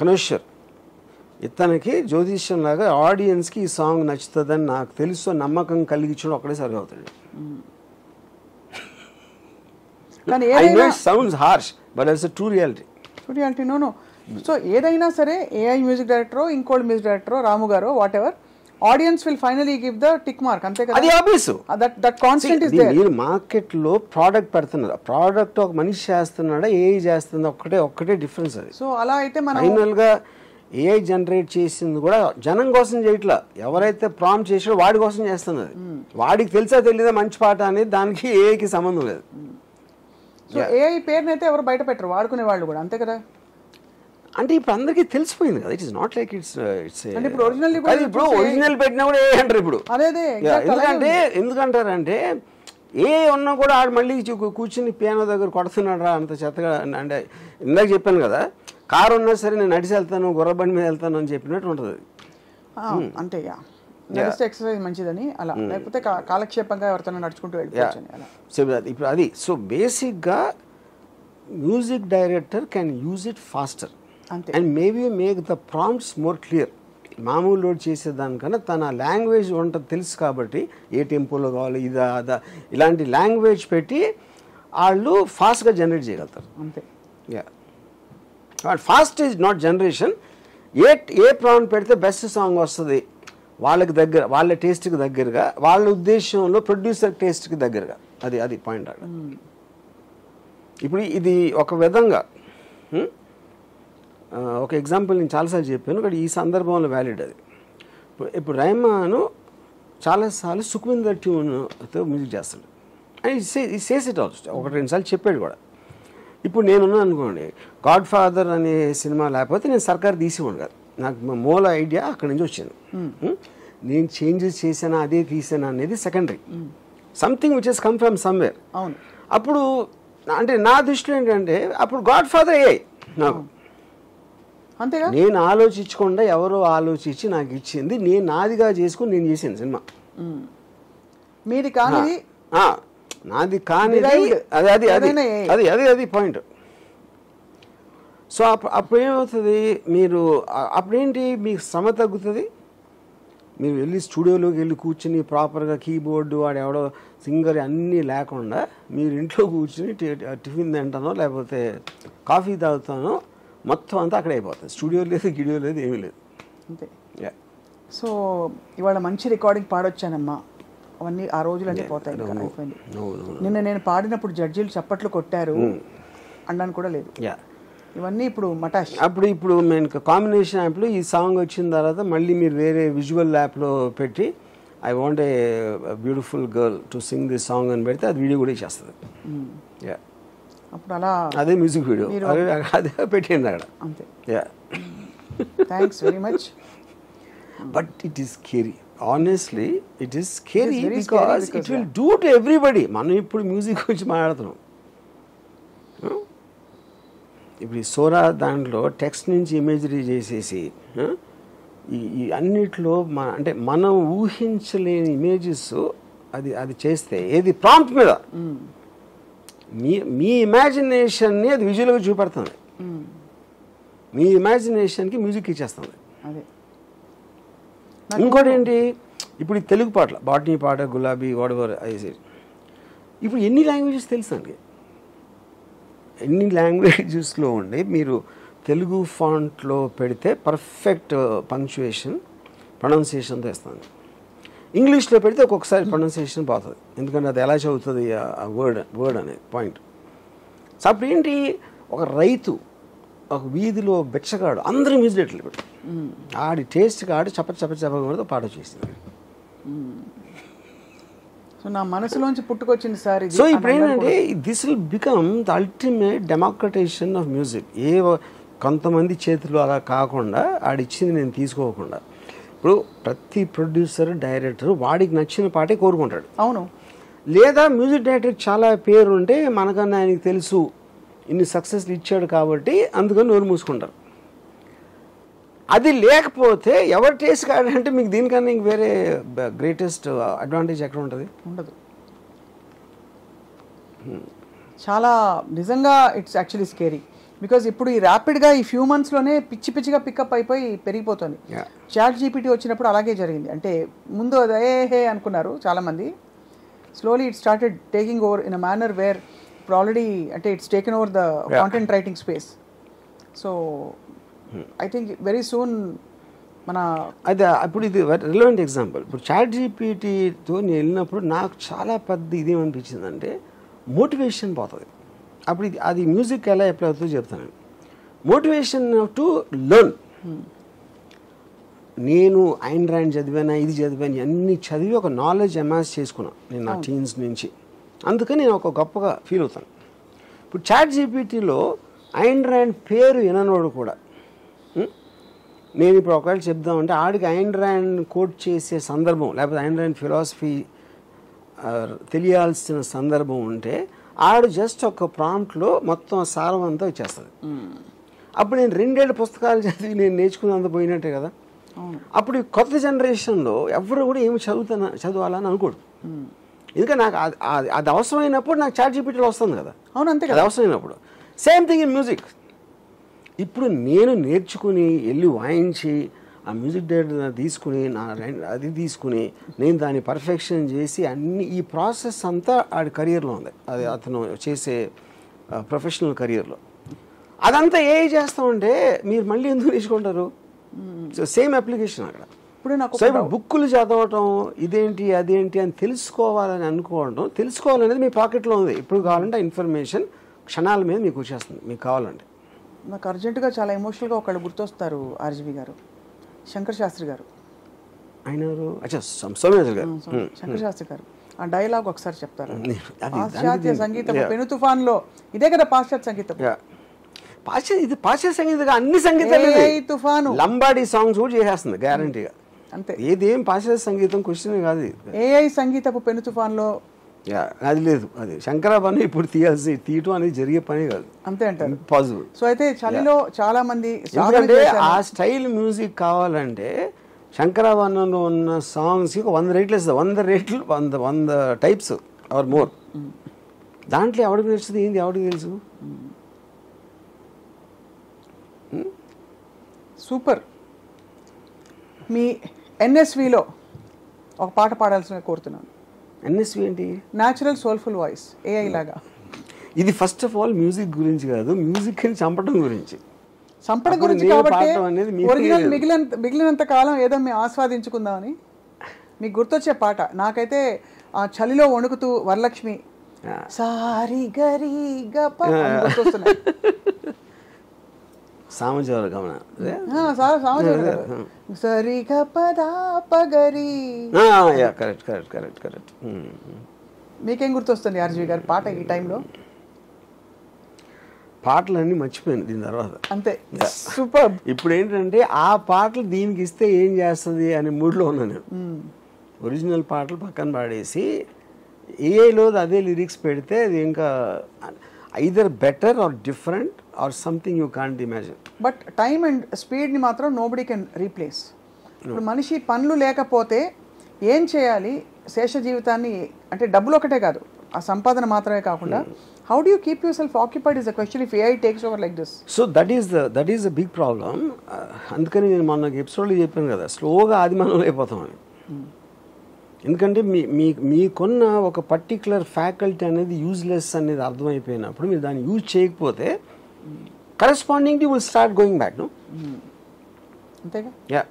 B: Connoisseur ఇతనికి జ్యోతిష్యం లాగా ఆడియన్స్కి ఈ సాంగ్ నచ్చుతుందని నాకు తెలుసు నమ్మకం కలిగించడం ఒక్కడే సర్వ్ అవుతాడు.
C: కానీ
B: I know it sounds harsh, but it's a true reality.
C: True reality. No. So ఏదైనా సరే ఏఐ మ్యూజిక్ డైరెక్టరో ఇంకోటి మ్యూజిక్ డైరెక్టరో రాము గారు whatever, audience will finally give the tick mark, అంతే కదా.
B: అది obvious.
C: That constant is there.
B: మీరు మార్కెట్లో ప్రోడక్ట్ పెడుతున్నారు, ప్రోడక్ట్ ఒక మనిషి చేస్తున్నాడా ఏఐ చేస్తుందా ఒక్కటే డిఫరెన్స్ అది.
C: సో అలా అయితే మనం
B: ఫైనల్ గా ఏఐ జనరేట్ చేసింది కూడా జనం కోసం చేయట్లా, ఎవరైతే ప్రాంప్ట్ చేసాడో వాడి కోసం చేస్తున్నది. వాడికి తెలుసా తెలీదా మంచి పాట అనేది, దానికి ఏఐకి సంబంధం లేదు.
C: సో ఏఐ పేరునైతే ఎవరు బయట పెట్టరు, వాడుకునే వాళ్ళు కూడా, అంతే కదా.
B: అంటే ఇప్పుడు అందరికీ తెలిసిపోయింది కదా, it is not like it's
C: అంటే ఇప్పుడు
B: ఒరిజినల్ పెట్టినా కూడా ఏ అంటారు ఇప్పుడు. ఎందుకంటారంటే ఏ ఉన్నా కూడా ఆడు మళ్ళీ కూర్చుని పియానో దగ్గర కొడుతున్నాడు రా అంత చెత్తగా. అంటే ఇందాక చెప్పాను కదా, కారు ఉన్నా సరే నేను నడిచి వెళ్తాను గుర్రబండి మీద వెళ్తాను అని చెప్పినట్టు ఉంటుంది.
C: అంటే నడిస్తే ఎక్సర్సైజ్ మంచిదని అలా, లేకపోతే కాలక్షేపంగా ఎవరితో నడుచుకుంటూ వెళ్ళిపోవచ్చు
B: ఇప్పుడు అది. సో బేసిక్గా music director can use it faster and maybe make the prompts more clear. మామూలు లోడ్ చేసేదానికన్నా తన లాంగ్వేజ్ ఉంటుంది తెలుసు కాబట్టి ఏ టెంపోలో కావాలి ఇదా అదా ఇలాంటి లాంగ్వేజ్ పెట్టి వాళ్ళు ఫాస్ట్గా జనరేట్ చేయగలుగుతారు.
C: అంతే.
B: Yeah. Fast is not generation. A prompt పెడితే బెస్ట్ సాంగ్ వస్తుంది వాళ్ళకి దగ్గర, వాళ్ళ టేస్ట్కి దగ్గరగా, వాళ్ళ ఉద్దేశంలో ప్రొడ్యూసర్ టేస్ట్కి దగ్గరగా, అది పాయింట్. ఇప్పుడు ఇది ఒక విధంగా ఒక ఎగ్జాంపుల్ నేను చాలాసార్లు చెప్పాను, ఇక్కడ ఈ సందర్భంలో వ్యాలిడ్ అది. ఇప్పుడు రెహమాన్ చాలాసార్లు సుఖ్విందర్ ట్యూన్తో మ్యూజిక్ చేస్తాడు అండ్ ఈ సేస్ ఇట్ ఆల్సో, 1-2 సార్లు చెప్పాడు కూడా. ఇప్పుడు నేనున్నాను అనుకోండి, గాడ్ ఫాదర్ అనే సినిమా లేకపోతే నేను సర్కార్ తీసేవాడు కాదు, నాకు మూల ఐడియా అక్కడి నుంచి వచ్చింది. నేను చేంజెస్ చేసానా అదే తీసానా అనేది secondary, something which he's come from somewhere.
C: అవును.
B: అప్పుడు అంటే నా దృష్టిలో ఏంటంటే అప్పుడు గాడ్ ఫాదర్ ఏ నాకు
C: అంతేగా,
B: నేను ఆలోచించకుండా ఎవరో ఆలోచించి నాకు ఇచ్చింది, నేను నాదిగా చేసుకుని నేను చేసాను సినిమా.
C: మీది కానీ
B: నాది కానీ అది పాయింట్. సో అప్పుడు ఏమవుతుంది, మీరు అప్పుడేంటి మీకు శ్రమ తగ్గుతుంది. మీరు వెళ్ళి స్టూడియోలోకి వెళ్ళి కూర్చుని ప్రాపర్గా కీబోర్డు వాడు ఎవడో సింగర్ అన్నీ లేకుండా మీరు ఇంట్లో కూర్చుని టిఫిన్ తింటానో లేకపోతే కాఫీ తాగుతానో మొత్తం అంతా అక్కడే అయిపోతుంది. స్టూడియో లేదు గిడియో లేదు ఏమీ లేదు.
C: అంతే. సో ఇవాళ మంచి రికార్డింగ్ పాడొచ్చానమ్మా, అవన్నీ ఆ రోజులన్నీ పోతాయి, అయిపోయింది. నిన్న నేను పాడినప్పుడు జడ్జీలు చప్పట్లు కొట్టారు అనడానికి కూడా లేదు. ఇవన్నీ ఇప్పుడు మటాష్.
B: ఇప్పుడు మేము కాంబినేషన్ యాప్లో ఈ సాంగ్ వచ్చిన తర్వాత మళ్ళీ మీరు వేరే విజువల్ యాప్లో పెట్టి I want a beautiful girl to sing this song అని పెడితే అది వీడియో కూడా చేస్తుంది.
C: అప్పుడు అలా
B: అదే మ్యూజిక్ వీడియో, అదే పెట్టింది అక్కడ.
C: అంతే.
B: Yeah,
C: thanks very much.
B: But it is scary, honestly it is scary
C: It is very scary
B: because it will do to everybody. మనం ఇప్పుడు మ్యూజిక్ గురించి మాట్లాడుతున్నాం. ఇప్పుడు ఈ సోరా దాంట్లో టెక్స్ట్ నుంచి ఇమేజరీ చేసేసి ఈ అన్నిట్లో అంటే మనం ఊహించలేని ఇమేజెస్ అది చేస్తే ఏది ప్రాంప్ట్ మీద మీ ఇమాజినేషన్ని అది విజువల్గా చూపెడుతుంది. మీ ఇమాజినేషన్కి మ్యూజిక్ ఇచ్చేస్తుంది.
C: అదే
B: ఇంకోటి ఏంటి, ఇప్పుడు ఈ తెలుగు పాటలు బాటనీ పాట, గులాబీ, వాడెవర్ ఐసి, ఇప్పుడు ఎన్ని లాంగ్వేజెస్ తెలుసు అండి? ఎన్ని లాంగ్వేజెస్లో ఉండి మీరు తెలుగు ఫాంట్లో పెడితే పర్ఫెక్ట్ పంక్చుయేషన్, ప్రొనౌన్సియేషన్తో ఇస్తుంది. ఇంగ్లీష్లో పెడితే ఒక్కొక్కసారి ప్రొనౌన్సియేషన్ పోతుంది, ఎందుకంటే అది ఎలా చదువుతుంది ఆ వర్డ్ అనేది పాయింట్. సో అప్పుడు ఏంటి, ఒక రైతు ఒక వీధిలో బెచ్చగాడు అందరూ మ్యూజిక్ డైరెక్టర్లు పెట్టారు. ఆడి టేస్ట్కి ఆడి చెప్పకూడదు పాట వచ్చేసింది.
C: సో నా మనసులోంచి పుట్టుకొచ్చింది సార్ ఇది.
B: సో ఇప్పుడు ఏంటంటే this will become the ultimate democratisation of music. కొంతమంది చేతులు అలా కాకుండా ఆడిచ్చింది నేను తీసుకోకుండా, ఇప్పుడు ప్రతి ప్రొడ్యూసర్, డైరెక్టర్ వాడికి నచ్చిన పాటే కోరుకుంటాడు.
C: అవును.
B: లేదా మ్యూజిక్ డైరెక్టర్ చాలా పేరు ఉంటే మనకన్నా ఆయనకి తెలుసు, ఇన్ని సక్సెస్లు ఇచ్చాడు కాబట్టి అందుకని నోరు మూసుకుంటారు. అది లేకపోతే ఎవరి టేస్ట్ కాదంటే మీకు దీనికన్నా ఇంక వేరే గ్రేటెస్ట్ అడ్వాంటేజ్ ఎక్కడ ఉంటుంది?
C: ఉండదు. చాలా నిజంగా ఇట్స్ యాక్చువల్లీ స్కేరీ. బికాజ్ ఇప్పుడు ఈ ర్యాపిడ్గా ఈ ఫ్యూ మంత్స్లోనే పిచ్చిగా పికప్ అయిపోయి పెరిగిపోతుంది. చాట్ జీపీటీ వచ్చినప్పుడు అలాగే జరిగింది. అంటే ముందు అదే అనుకున్నారు చాలామంది, slowly it started taking over in a manner where ఇప్పుడు ఆల్రెడీ అంటే it's taken over the content writing space. So I think very soon మన
B: అదే ఇప్పుడు ఇది రిలవెంట్ ఎగ్జాంపుల్. ఇప్పుడు చాట్ జీపీటీతో నేను వెళ్ళినప్పుడు నాకు చాలా పెద్ద ఇదేమనిపించిందంటే మోటివేషన్ పోతుంది. అప్పుడు అది మ్యూజిక్ ఎలా అప్లై అవుతుందో చెప్తాను. Motivation to learn. నేను ఐన్ ర్యాండ్ చదివాను, ఇది చదివాను, అన్నీ చదివి ఒక నాలెడ్జ్ అమాస్ చేసుకున్నాను నేను నా టీన్స్ నుంచి. అందుకని నేను ఒక గొప్పగా ఫీల్ అవుతాను. ఇప్పుడు చాట్ జీపీటీలో ఐన్ ర్యాండ్ పేరు విననోడు కూడా నేను ఇప్పుడు ఒకవేళ చెప్దామంటే ఆడికి ఐన్ ర్యాండ్ కోట్ చేసే సందర్భం, లేకపోతే ఐన్ ర్యాండ్ ఫిలాసఫీ తెలియాల్సిన సందర్భం ఉంటే ఆడు జస్ట్ ఒక ప్రాంప్ట్లో మొత్తం సారం అంతా ఇచ్చేస్తుంది. అప్పుడు నేను 2 ఏళ్ళ పుస్తకాలు చదివి నేను నేర్చుకున్నంత పోయినట్టే కదా. అప్పుడు ఈ కొత్త జనరేషన్లో ఎవరు కూడా ఏమి చదవాలని అనుకోడు. ఎందుకంటే నాకు అది అవసరమైనప్పుడు నాకు చాట్ జీపీటీలో వస్తుంది కదా.
C: అవును, అంతే కదా.
B: అది అవసరమైనప్పుడు సేమ్ థింగ్ ఇన్ మ్యూజిక్. ఇప్పుడు నేను నేర్చుకుని వెళ్ళి వాయించి ఆ మ్యూజిక్ డైరెక్టర్ తీసుకుని అది తీసుకుని నేను దాన్ని పర్ఫెక్షన్ చేసి అన్ని ఈ ప్రాసెస్ అంతా ఆడి కెరియర్లో ఉంది. అది అతను చేసే ప్రొఫెషనల్ కెరియర్లో అదంతా ఏ చేస్తామంటే మీరు మళ్ళీ ఎందుకు నేర్చుకుంటారు? సో సేమ్ అప్లికేషన్ అక్కడ. సో ఇప్పుడు బుక్కులు చదవటం ఇదేంటి అదేంటి అని తెలుసుకోవాలని అనుకోవడం, తెలుసుకోవాలనేది మీ పాకెట్లో ఉంది. ఇప్పుడు కావాలంటే ఇన్ఫర్మేషన్ క్షణాల మీద మీకు వచ్చేస్తుంది మీకు కావాలంటే.
C: నాకు అర్జెంటుగా చాలా ఎమోషనల్గా ఒకళ్ళు గుర్తొస్తారు, ఆర్జీవి గారు, శంకర్ శాస్త్రి గారు.
B: ఆయన సోమయాజులు గారు,
C: శంకర్ శాస్త్రి గారు ఆ డైలాగ్ ఒకసారి చెప్తారు. పాశ్చాత్య సంగీతం పెను తుఫాన్లో, ఇదే కదా పాశ్చాత్య సంగీతం.
B: ఇది పాశ్చాత్య సంగీతం అన్ని సంగీతాలు
C: తుఫాను
B: లంబాడీ సాంగ్స్ కూడా చేసేస్తుంది గ్యారంటీగా.
C: అంతే,
B: ఏదేం పాశ్చాత్య సంగీతం క్వశ్చన్ కాదు.
C: ఏఐ సంగీతపు పెను తుఫాన్లో
B: అది లేదు. అది శంకరాభరణి ఇప్పుడు తీయటం అనేది జరిగే పని కాదు.
C: అంతే అంటారు,
B: పాసిబుల్.
C: సో అయితే చలిలో చాలా మంది
B: ఎందుకంటే ఆ స్టైల్ మ్యూజిక్ కావాలంటే శంకరాభరణంలో ఉన్న సాంగ్స్కి 100 రేట్లు ఇస్తుంది. 100 రేట్లు 100 టైప్స్ ఆర్ మోర్. దాంట్లో ఎవరికి నచ్చుతుంది, ఏంది ఎవరికి తెలుసు?
C: సూపర్. మీ ఎన్ఎస్విలో ఒక పాట పాడాల్సిన కోరుతున్నాను.
B: ఎన్ఎస్వి ఏంటి?
C: న్యాచురల్ సోల్ఫుల్ వాయిస్, ఏఐ లాగా.
B: ఇది ఫస్ట్ ఆఫ్ ఆల్ మ్యూజిక్ గురించి కాదు, మ్యూజిక్ ని చంపడం గురించి.
C: చంపడం గురించి కాబట్టి ఒరిజినల్ మిగిలినంత కాలం ఏదో మేము ఆస్వాదించుకుందామని. మీకు గుర్తొచ్చే పాట నాకైతే ఆ చలిలో వణుకుతూ వరలక్ష్మి సారి గరి గప గుర్తొస్తున్నాయి.
B: సామజవర గమన
C: సరి గపదా పగరి.
B: Correct correct correct correct.
C: మీకేం గుర్తొస్తుంది ఆర్జీవి గారు పాట ఈ టైంలో?
B: పాటలన్నీ మర్చిపోయాను దీని తర్వాత.
C: అంతే, సూపర్.
B: ఇప్పుడు ఏంటంటే ఆ పాటలు దీనికి ఇస్తే ఏం చేస్తుంది అనే మూడ్లో ఉన్నాను నేను. ఒరిజినల్ పాటలు పక్కన పాడేసి ఏఐలో అదే లిరిక్స్ పెడితే అది ఇంకా either better or different or something you can't imagine.
C: But time and స్పీడ్ని మాత్రం నోబడీ కెన్ రీప్లేస్. ఇప్పుడు మనిషి పనులు లేకపోతే ఏం చేయాలి శేష జీవితాన్ని, అంటే డబ్బులు ఒకటే కాదు, ఆ సంపాదన మాత్రమే కాకుండా how do you keep yourself occupied is the question if AI takes over like this.
B: So that is the big problem. అందుకని నేను మొన్న ఎపిసోడ్లో చెప్పాను కదా, స్లోగా ఆదిమానంలో అయిపోతామని. ఎందుకంటే మీకున్న ఒక పర్టికులర్ ఫ్యాకల్టీ అనేది యూజ్లెస్ అనేది అర్థమైపోయినప్పుడు మీరు దాన్ని యూజ్ చేయకపోతే correspondingly will start going back. No,
C: అంతేగా.
B: యా.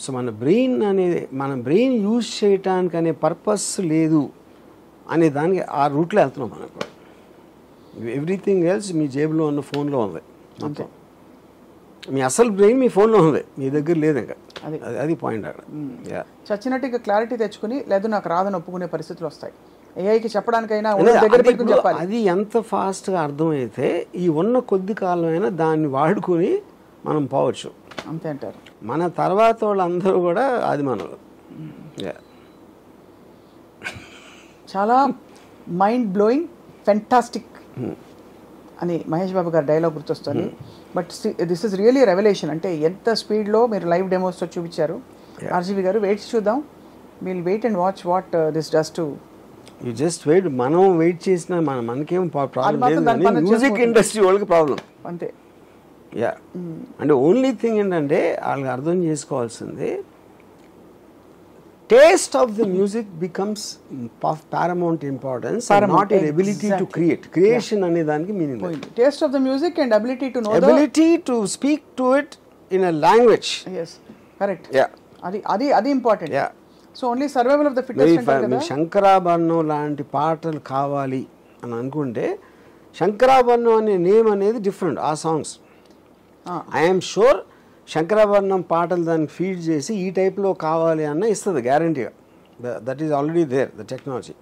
B: సో మన బ్రెయిన్ యూజ్ చేయటానికి అనే పర్పస్ లేదు అనే దానికి ఆ రూట్లో వెళ్తున్నాం మనకు. ఎవ్రీథింగ్ ఎల్స్ మీ జేబులో ఉన్న ఫోన్లో ఉంది మొత్తం. మీ అసలు బ్రెయిన్ మీ ఫోన్లో ఉంది, మీ దగ్గర లేదు ఇంకా. అది పాయింట్ అక్కడ.
C: చచ్చినట్టు ఇక క్లారిటీ తెచ్చుకుని లేదు నాకు రాదని ఒప్పుకునే పరిస్థితులు వస్తాయి. ఏఐకి చెప్పడానికైనా దగ్గర పెట్టుకుని చెప్పాలి.
B: అది ఎంత ఫాస్ట్గా అర్థమైతే ఈ ఉన్న కొద్ది కాలమైనా దాన్ని వాడుకొని మనం పోవచ్చు.
C: అంతే అంటారు.
B: మన తర్వాత వాళ్ళందరూ కూడా ఆదిమానవులు.
C: చాలా మైండ్ బ్లోయింగ్, ఫెంటాస్టిక్ అని మహేష్ బాబు గారు డైలాగ్ గుర్తొస్తుంది. But this is really revolution. అంటే ఎంత స్పీడ్లో మీరు లైవ్ డెమోస్తో చూపించారు. ఆర్జీవి గారు వెయిట్ చూద్దాం. Will wait and watch what this does to.
B: You just wait. మనం వెయిట్ చేసినా మనకేం ప్రాబ్లం లేదు, మ్యూజిక్ ఇండస్ట్రీ వాళ్ళకి ప్రాబ్లం.
C: అంతే.
B: యా. అంటే ఓన్లీ థింగ్ ఏంటంటే వాళ్ళకి అర్థం చేసుకోవాల్సింది taste of the music becomes of paramount importance, not an ability to create. Creation ane daniki meaning.
C: Taste of the music and ability to know
B: ability to speak to it in a language.
C: Yes, correct.
B: Yeah.
C: Adi important.
B: Yeah.
C: So only survival of the fittest antaru kada.
B: Shankarabharanam లాంటి పాటలు కావాలి అని అనుకుంటే శంకరాభరణం అనే name అనేది different ఆ songs. I am sure Shankarabharanam పాటలు దానికి ఫీడ్ చేసి ఈ టైప్లో కావాలి అన్న ఇస్తుంది గ్యారంటీగా. That is already there, the technology.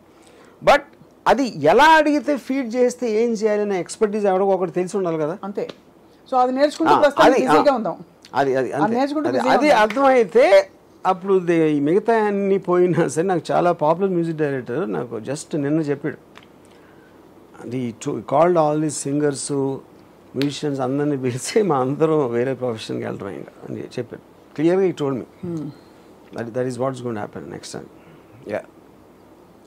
B: But అది ఎలా అడిగితే ఫీడ్ చేస్తే ఏం చేయాలనే ఎక్స్పర్టీస్ ఎవరో ఒకటి తెలిసి ఉండాలి కదా.
C: అంతే. సో అది నేర్చుకుంటే
B: అది అర్థమైతే అప్పుడు ఈ మిగతా అన్ని పోయినా సరే. నాకు చాలా పాపులర్ మ్యూజిక్ డైరెక్టర్ నాకు జస్ట్ నిన్న చెప్పాడు, అది called all these singers musicians అందరినీ పిలిచి మా అందరం వేరే ప్రొఫెషన్కి వెళ్తాం ఇంకా అని చెప్పాడు క్లియర్గా. ఈ told me that is what's going to happen next time. Yeah.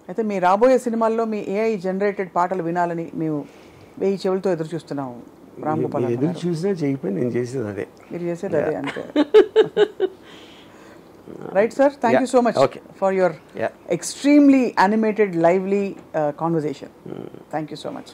C: అయితే మీ రాబోయే సినిమాల్లో మీ ఏఐ జనరేటెడ్ పాటలు వినాలని మేము 1000 చెవులతో ఎదురు చూస్తున్నాము. రాంగోపాల్
B: ఎదురు చూసినా చేయకపోయి నేను చేసేది అదే.
C: మీరు చేసేది అదే. అంతే. Right sir, thank you so much for your extremely animated, lively conversation. Thank you so much.